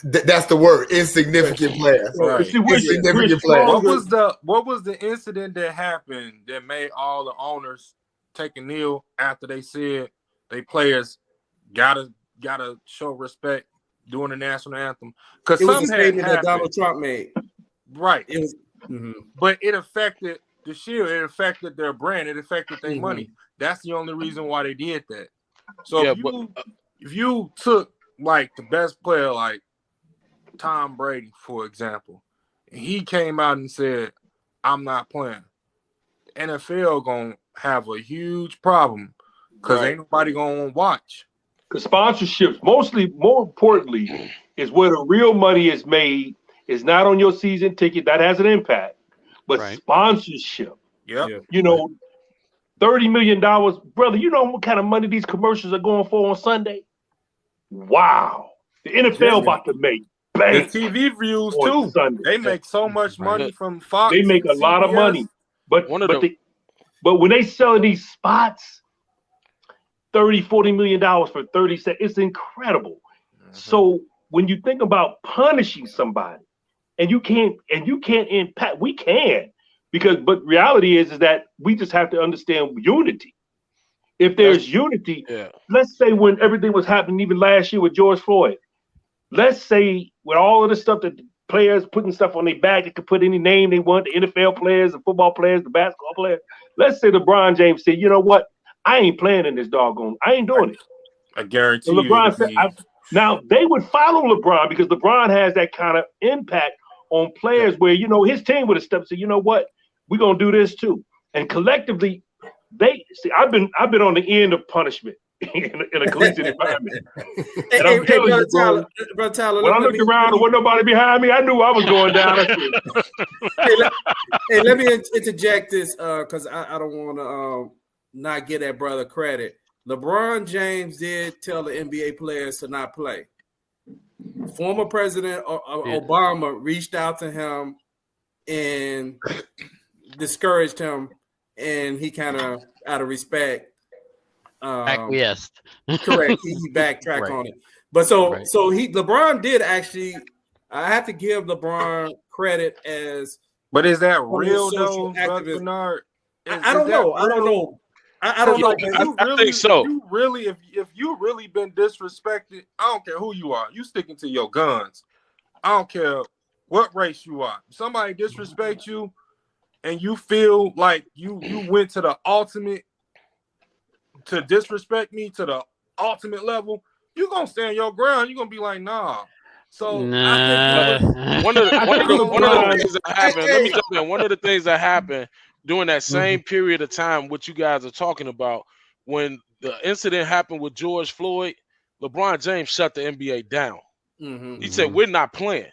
That's the word, insignificant players. Right. Insignificant players. What was the incident that happened that made all the owners take a kneel after they said they players gotta show respect during the national anthem? Because it was a statement that Donald Trump made. Right. It was, But it affected the Shield. It affected their brand. It affected their money. That's the only reason why they did that. So if you took like the best player, like Tom Brady, for example, and he came out and said, "I'm not playing," NFL gonna have a huge problem because ain't nobody gonna watch. Because sponsorships, more importantly, is where the real money is made. Is not on your season ticket. That has an impact. But sponsorship. Yep. You know, $30 million, brother. You know what kind of money these commercials are going for on Sunday? Wow. The NFL about to make bank. The TV views too. Sunday. They make so much money from Fox. They make a lot of money. But when they selling these spots, $30-40 million for 30 seconds, it's incredible. So when you think about punishing somebody, and you can't impact, we can, but reality is that we just have to understand unity. If there's unity, let's say when everything was happening, even last year with George Floyd, let's say with all of the stuff that the players putting stuff on their back, they could put any name they want, the NFL players, the football players, the basketball players. Let's say LeBron James said, you know what? I ain't playing in this doggone. I ain't doing it. I guarantee so LeBron said, now they would follow LeBron because LeBron has that kind of impact on players where, you know, his team would have stepped and said, you know what? We're going to do this too. And collectively, they see, I've been on the end of punishment in a collegiate environment. And I'm telling you, Brother Tyler, when I looked around and wasn't nobody behind me, I knew I was going down. Let me interject this because I don't want to not give that brother credit. LeBron James did tell the NBA players to not play. Former President Obama reached out to him and discouraged him, and he kind of, out of respect, acquiesced. Correct. He backtracked on it. But LeBron did actually. I have to give LeBron credit as. But is that real though, Bernard? I don't know. I don't know. I don't know. I think so. If you really been disrespected, I don't care who you are. You sticking to your guns. I don't care what race you are. If somebody disrespect you, and you feel like you went to the ultimate to disrespect me to the ultimate level, you gonna stand your ground. You gonna be like, nah. So I think one of the things that happened. Let me jump in. One of the things that happened during that same period of time, what you guys are talking about, when the incident happened with George Floyd, LeBron James shut the NBA down. He said, we're not playing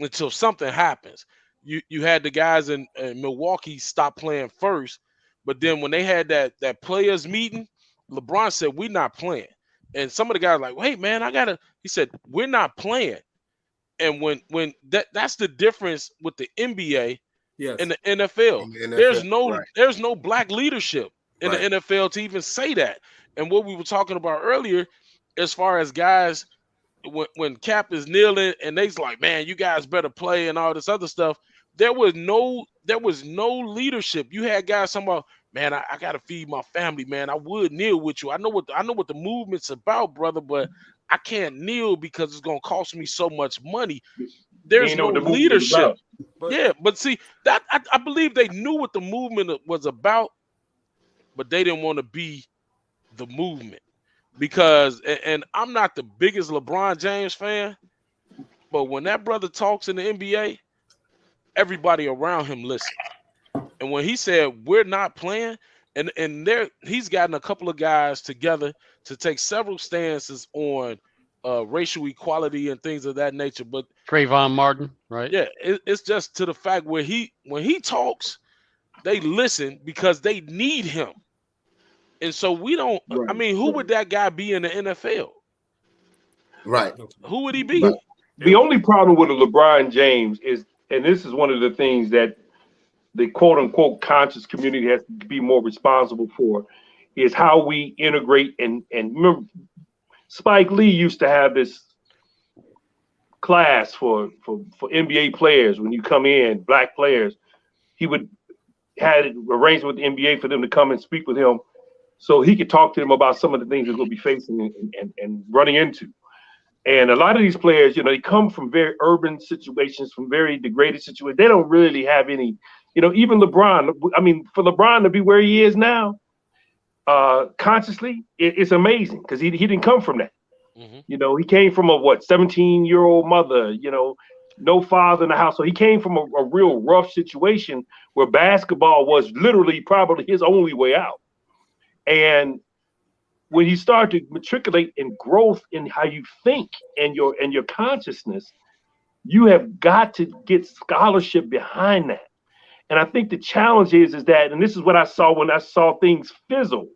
until something happens. You had the guys in Milwaukee stop playing first, but then when they had that players meeting, LeBron said, we're not playing. And some of the guys were like, wait, man, he said, we're not playing. And when that's the difference with the NBA in the NFL. There's no black leadership in the NFL to even say that. And what we were talking about earlier, as far as guys, when Cap is kneeling and they's like, man, you guys better play and all this other stuff, there was no leadership. You had guys talking about, man, I gotta feed my family, man. I would kneel with you. I know what the movement's about, brother, but I can't kneel because it's gonna cost me so much money. There's no leadership. But see, that I believe they knew what the movement was about, but they didn't want to be the movement. Because, and I'm not the biggest LeBron James fan, but when that brother talks in the NBA, everybody around him listens. And when he said we're not playing, and he's gotten a couple of guys together to take several stances on racial equality and things of that nature. But Trayvon Martin, right? Yeah, it's just to the fact where when he talks, they listen because they need him. And so we don't. Right. I mean, who would that guy be in the NFL? Right. Who would he be? Right. The only problem with LeBron James is, and this is one of the things that the quote unquote conscious community has to be more responsible for, is how we integrate and remember, Spike Lee used to have this class for NBA players. When you come in, black players, he would had it arranged with the NBA for them to come and speak with him, so he could talk to them about some of the things they're going to be facing and running into. And a lot of these players, they come from very urban situations, from very degraded situations. They don't really have any, even LeBron. I mean, for LeBron to be where he is now, consciously, it's amazing because he didn't come from that. Mm-hmm. He came from a 17-year-old mother, no father in the house. So he came from a real rough situation where basketball was literally probably his only way out. And when you start to matriculate in growth in how you think and your consciousness, you have got to get scholarship behind that. And I think the challenge is that, and this is what I saw when I saw things fizzle,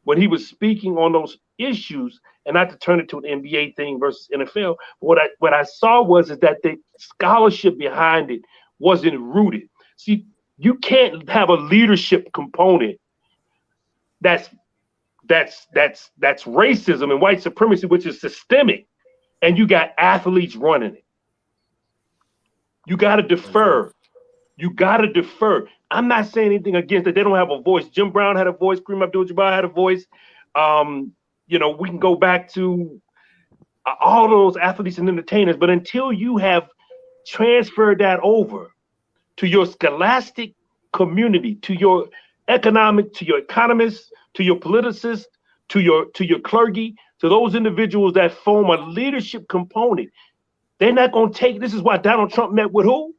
when he was speaking on those issues, and not to turn it to an NBA thing versus NFL. What I saw was that the scholarship behind it wasn't rooted. See, you can't have a leadership component that's racism and white supremacy, which is systemic, and you got athletes running it. You got to defer. You got to defer. I'm not saying anything against that. They don't have a voice. Jim Brown had a voice. Kareem Abdul-Jabbar had a voice. We can go back to all those athletes and entertainers. But until you have transferred that over to your scholastic community, to your economists, to your politicists, to your clergy, to those individuals that form a leadership component, they're not going to take. This is why Donald Trump met with who?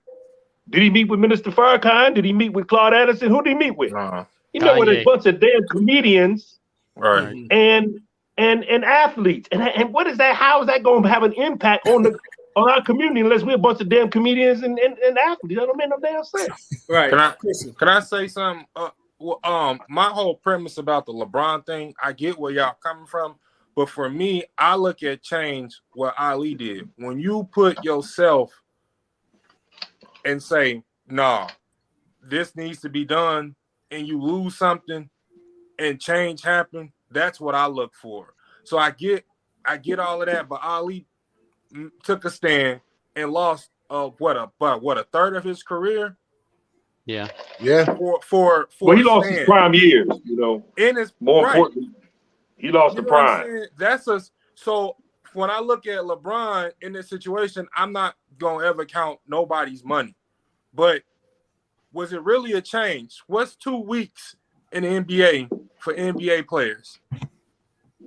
Did he meet with Minister Farrakhan? Did he meet with Claude Addison? Who did he meet with? He met with a bunch of damn comedians, Right. and athletes. And what is that? How is that going to have an impact on our community unless we're a bunch of damn comedians and athletes? That don't make no damn sense. Right. Can I say something? My whole premise about the LeBron thing, I get where y'all coming from, but for me, I look at change what Ali did. When you put yourself and say, nah, this needs to be done, and you lose something and change happen, that's what I look for. So I get all of that, but Ali took a stand and lost what a third of his career. Yeah. For he lost his prime years, In his importantly, he lost the prime. So when I look at LeBron in this situation, I'm not gonna ever count nobody's money. But was it really a change? What's 2 weeks in the NBA for NBA players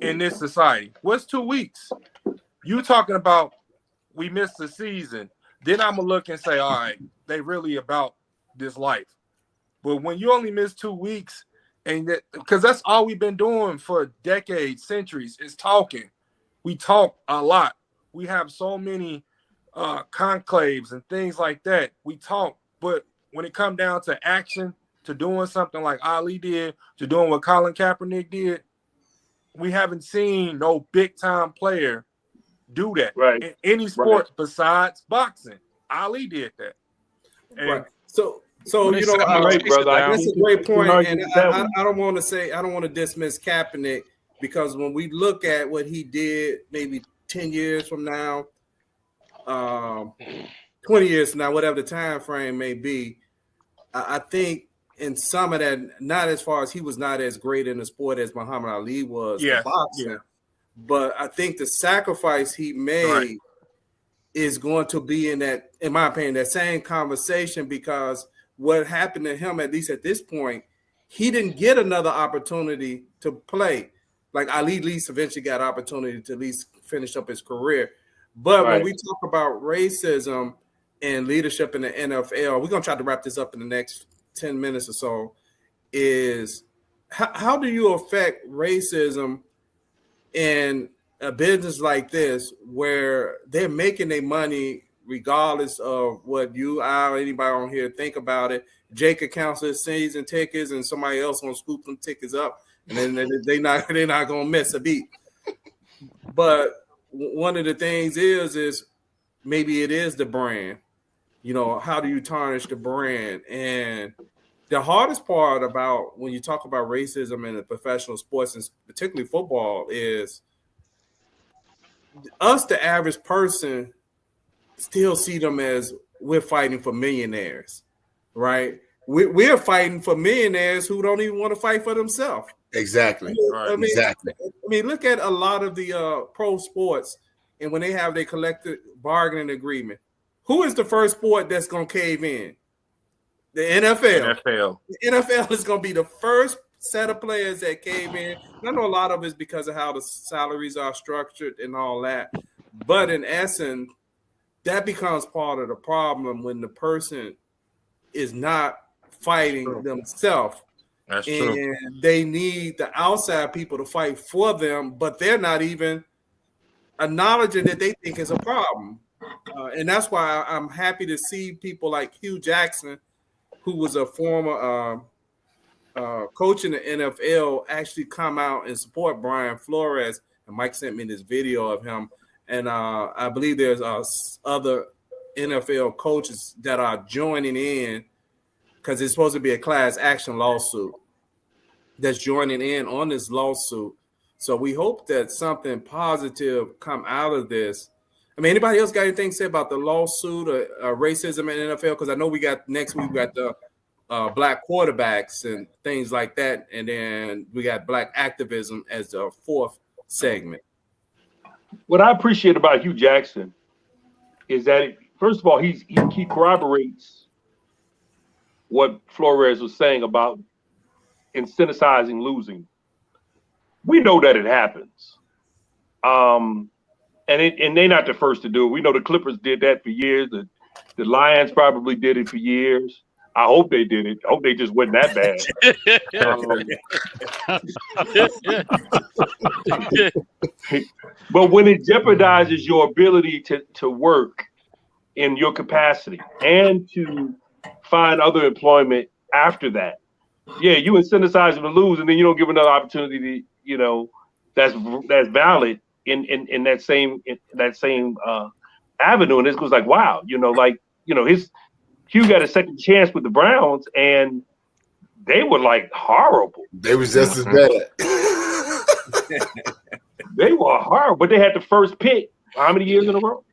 in this society? What's 2 weeks? You talking about we missed the season. Then I'm gonna look and say, all right, they really about this life. But when you only miss 2 weeks, and because that's all we've been doing for decades, centuries, is talking. We talk a lot. We have so many conclaves and things like that. We talk, but when it comes down to action, to doing something like Ali did, to doing what Colin Kaepernick did, we haven't seen no big time player do that in any sport besides boxing. Ali did that. And So that's a great point, and I don't want to dismiss Kaepernick, because when we look at what he did, maybe 10 years from now, 20 years from now, whatever the time frame may be, I think in some of that, not as far as he was not as great in the sport as Muhammad Ali was in boxing, but I think the sacrifice he made is going to be in that, in my opinion, that same conversation, because what happened to him, at least at this point, he didn't get another opportunity to play. Like Ali at least eventually got opportunity to at least finish up his career. But when we talk about racism and leadership in the NFL, we're going to try to wrap this up in the next 10 minutes or so, is how do you affect racism in a business like this where they're making their money regardless of what I or anybody on here think about it? Jake accounts his season tickets and somebody else gonna scoop them tickets up, and then they're not gonna miss a beat. But one of the things is maybe it is the brand. How do you tarnish the brand? And the hardest part about when you talk about racism in the professional sports, and particularly football, is us, the average person, still see them as we're fighting for millionaires, right? We're fighting for millionaires who don't even want to fight for themselves. Exactly. Exactly. I mean, look at a lot of the pro sports and when they have their collective bargaining agreement, who is the first sport that's going to cave in? The NFL. The NFL is going to be the first set of players that cave in. And I know a lot of it is because of how the salaries are structured and all that. But in essence, that becomes part of the problem when the person is not fighting themselves. That's and true. They need the outside people to fight for them, but they're not even acknowledging that they think is a problem. And that's why I'm happy to see people like Hugh Jackson, who was a former coach in the NFL, actually come out and support Brian Flores. And Mike sent me this video of him. And I believe there's other NFL coaches that are joining in because it's supposed to be a class action lawsuit that's joining in on this lawsuit. So we hope that something positive come out of this. I mean, anybody else got anything to say about the lawsuit or racism in the NFL? Because I know next week we got the black quarterbacks and things like that. And then we got black activism as the fourth segment. What I appreciate about Hugh Jackson is that, first of all, he corroborates what Flores was saying about incentivizing losing. We know that it happens. And they're not the first to do it. We know the Clippers did that for years. The Lions probably did it for years. I hope they did it. I hope they just wasn't that bad. But when it jeopardizes your ability to work in your capacity and to find other employment after that, yeah, you incentivize them to lose, and then you don't give another opportunity to, that's valid in that same avenue. And this goes like, wow, Hugh got a second chance with the Browns, and they were like horrible. They was just as bad. They were horrible, but they had the first pick. How many years in a row?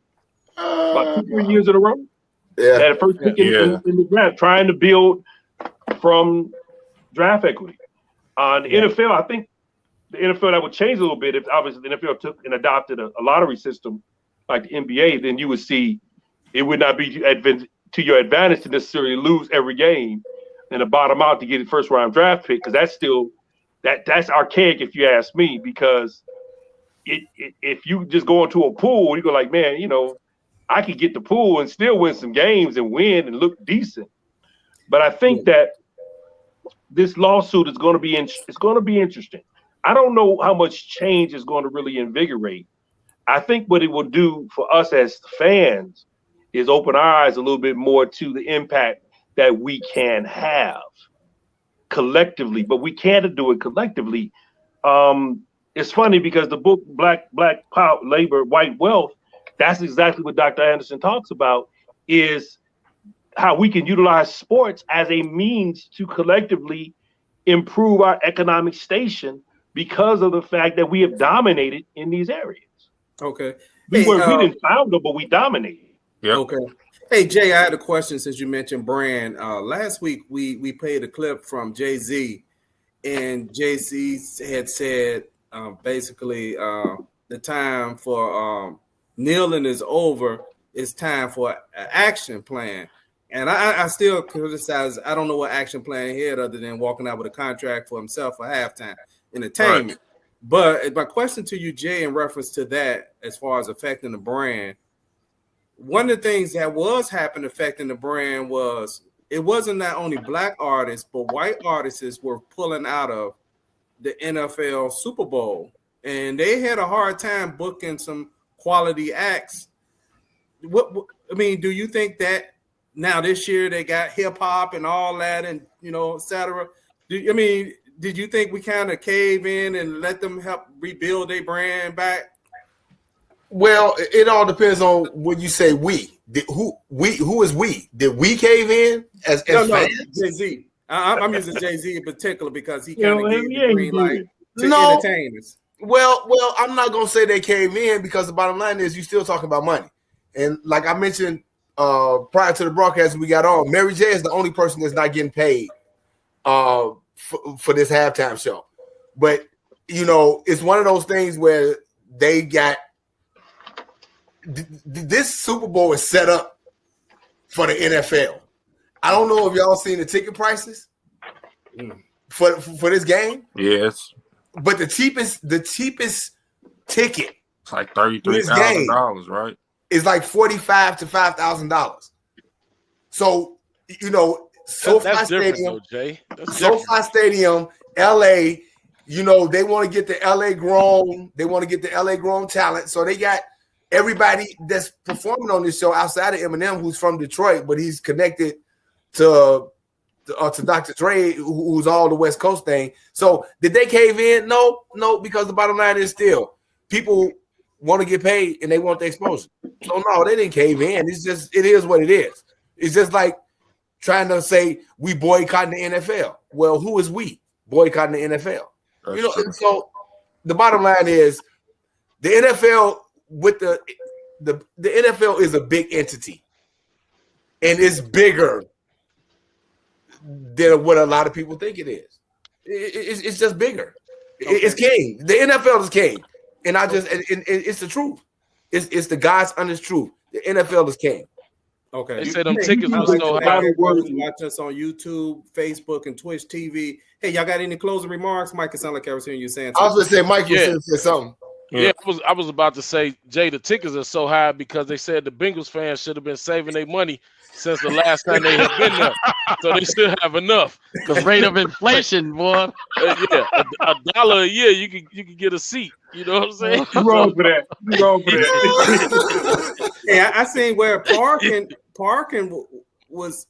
About 2-3 years in a row. Yeah, they had the first pick in the draft, trying to build from draft equity. The NFL, I think the NFL that would change a little bit if obviously the NFL took and adopted a lottery system like the NBA. Then you would see it would not be to your advantage to necessarily lose every game and to bottom out to get a first round draft pick, because that's still that's archaic if you ask me, because if you just go into a pool, you go like, man, I could get the pool and still win some games and win and look decent. But I think that this lawsuit is going to be interesting. I don't know how much change is going to really invigorate. I think what it will do for us as fans is open our eyes a little bit more to the impact that we can have collectively, but we can't do it collectively. It's funny because the book Black Power, Labor, White Wealth, that's exactly what Dr. Anderson talks about, is how we can utilize sports as a means to collectively improve our economic station because of the fact that we have dominated in these areas. Okay. We didn't found them, but we dominated. Yep. Okay. Hey, Jay, I had a question since you mentioned brand. Last week, we played a clip from Jay-Z, and Jay-Z had said basically the time for kneeling is over. It's time for an action plan. And I still criticize, I don't know what action plan he had other than walking out with a contract for himself for halftime entertainment. Right. But my question to you, Jay, in reference to that, as far as affecting the brand, one of the things that was happening affecting the brand was it wasn't not only black artists, but white artists were pulling out of the NFL Super Bowl. And they had a hard time booking some quality acts. Do you think that now this year they got hip hop and all that and, et cetera? Did you think we kind of cave in and let them help rebuild their brand back? Well, it all depends on when you say we. Who is we? Did we cave in as fans? Jay-Z. I'm using Jay-Z in particular because he kind of gave the green light to entertainers. Well, I'm not gonna say they cave in because the bottom line is you still talking about money. And like I mentioned prior to the broadcast we got on, Mary J is the only person that's not getting paid for this halftime show. But it's one of those things where they got this Super Bowl is set up for the NFL. I don't know if y'all seen the ticket prices for this game. Yes. But the cheapest ticket, it's like $33,000, right? Is like $45,000 to $5,000. So SoFi Stadium, SoFi Stadium, LA. They want to get the LA grown. They want to get the LA grown talent. So they got everybody that's performing on this show outside of Eminem, who's from Detroit, but he's connected to Dr. Dre, who's all the West Coast thing. So did they cave in? No, because the bottom line is still people want to get paid and they want the exposure. So no, they didn't cave in. It is what it is. It's just like trying to say we boycotting the NFL. Well, who is we boycotting the NFL? And so the bottom line is the NFL with the NFL is a big entity, and it's bigger than what a lot of people think it is. It's just bigger. Okay. It's king. The NFL is king, and it's the truth. It's the God's honest truth. The NFL is king. Okay. They say them tickets are so high. Watch us on YouTube, Facebook, and Twitch TV. Hey, y'all got any closing remarks? Mike, it sounded like I was hearing you saying something. I was going to say, Mike, you said something. Yeah, I was about to say, Jay, the tickets are so high because they said the Bengals fans should have been saving their money since the last time they have been there. So they still have enough. The rate of inflation, boy. A $1 a year, you could get a seat. You know what I'm saying? You wrong for that. Yeah, I seen where parking was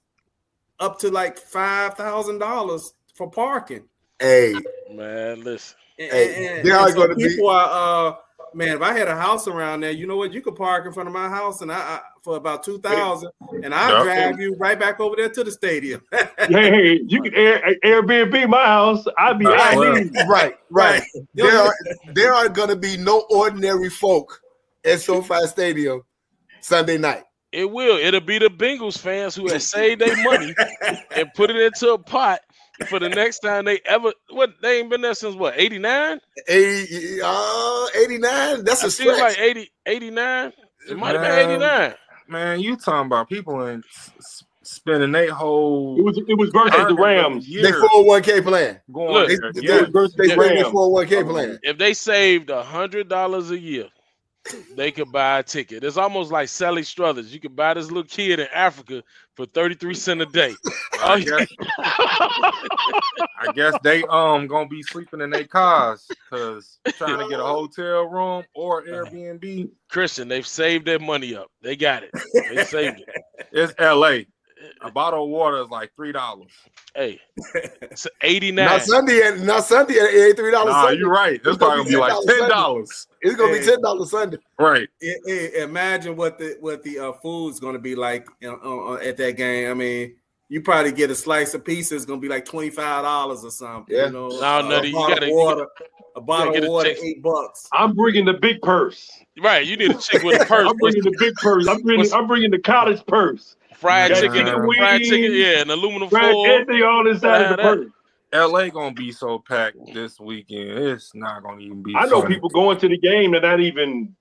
up to like $5,000 for parking. Hey, man, listen. And so people are man, if I had a house around there, you know what? You could park in front of my house and I for about $2,000, and I'll drive you right back over there to the stadium. hey, you can Airbnb my house. I'd be right. There are going to be no ordinary folk at SoFi Stadium Sunday night. It will. It'll be the Bengals fans who have saved their money and put it into a pot for the next time they ever. What, they ain't been there since what, 89? 89. That's a stretch. Like 89. It might have been 89. Man, you talking about people and spending their whole. It was versus the Rams. They 401k plan. Look, they 401k plan. If they saved $100 a year, they could buy a ticket. It's almost like Sally Struthers. You could buy this little kid in Africa for 33 cents a day. I guess they gonna be sleeping in their cars because trying to get a hotel room or Airbnb. Christian, they've saved their money up. They got it. They saved it. It's LA. A bottle of water is like $3. Hey, it's 89. Not Sunday at $3. Nah, you're right. It's probably gonna be like $10. It's gonna be $10 Sunday. Right. Imagine what the food's gonna be like at that game. I mean, you probably get a slice of pizza. It's gonna be like $25 or something. Yeah. You know, Nutty, a bottle of water, $8. I'm bringing the big purse. Right, you need a chick with a purse. I'm bringing the big purse. I'm bringing the college purse. Fried chicken, and aluminum foil. Everything on inside of the purse. LA gonna be so packed this weekend. It's not gonna even be. I know people going to the game. They're not even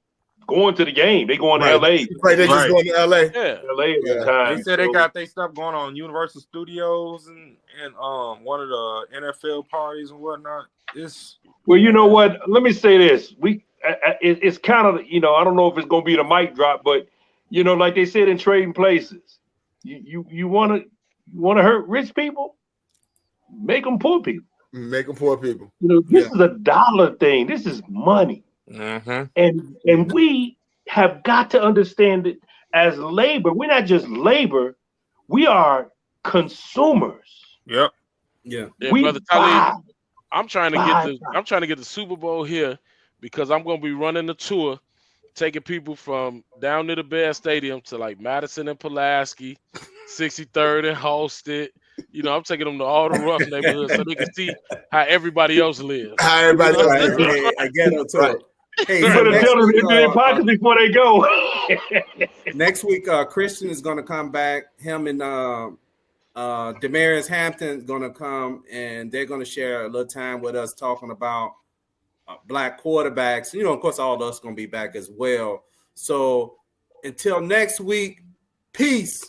going to the game. They going to LA. Right, they just going to LA. Yeah, LA at the time. They said they got their stuff going on Universal Studios and one of the NFL parties and whatnot. Well, you know what? Let me say this. It's kind of, I don't know if it's gonna be the mic drop, but like they said in Trading Places. You want to hurt rich people? Make them poor people. Make them poor people. This is a dollar thing. This is money. Mm-hmm. And we have got to understand it as labor. We're not just labor. We are consumers. Yep. Yeah. We Brother Talib, I'm trying to get the Super Bowl here because I'm going to be running the tour, taking people from down near the Bear Stadium to like Madison and Pulaski, 63rd and Halsted. I'm taking them to all the rough neighborhoods so they can see how everybody else lives. How everybody else lives. I get it. Right. Hey, you better tell them in their pockets before they go. Next week, Christian is going to come back. Him and Demarius Hampton is going to come, and they're going to share a little time with us talking about black quarterbacks. Of course, all of us going to be back as well. So Until next week, peace.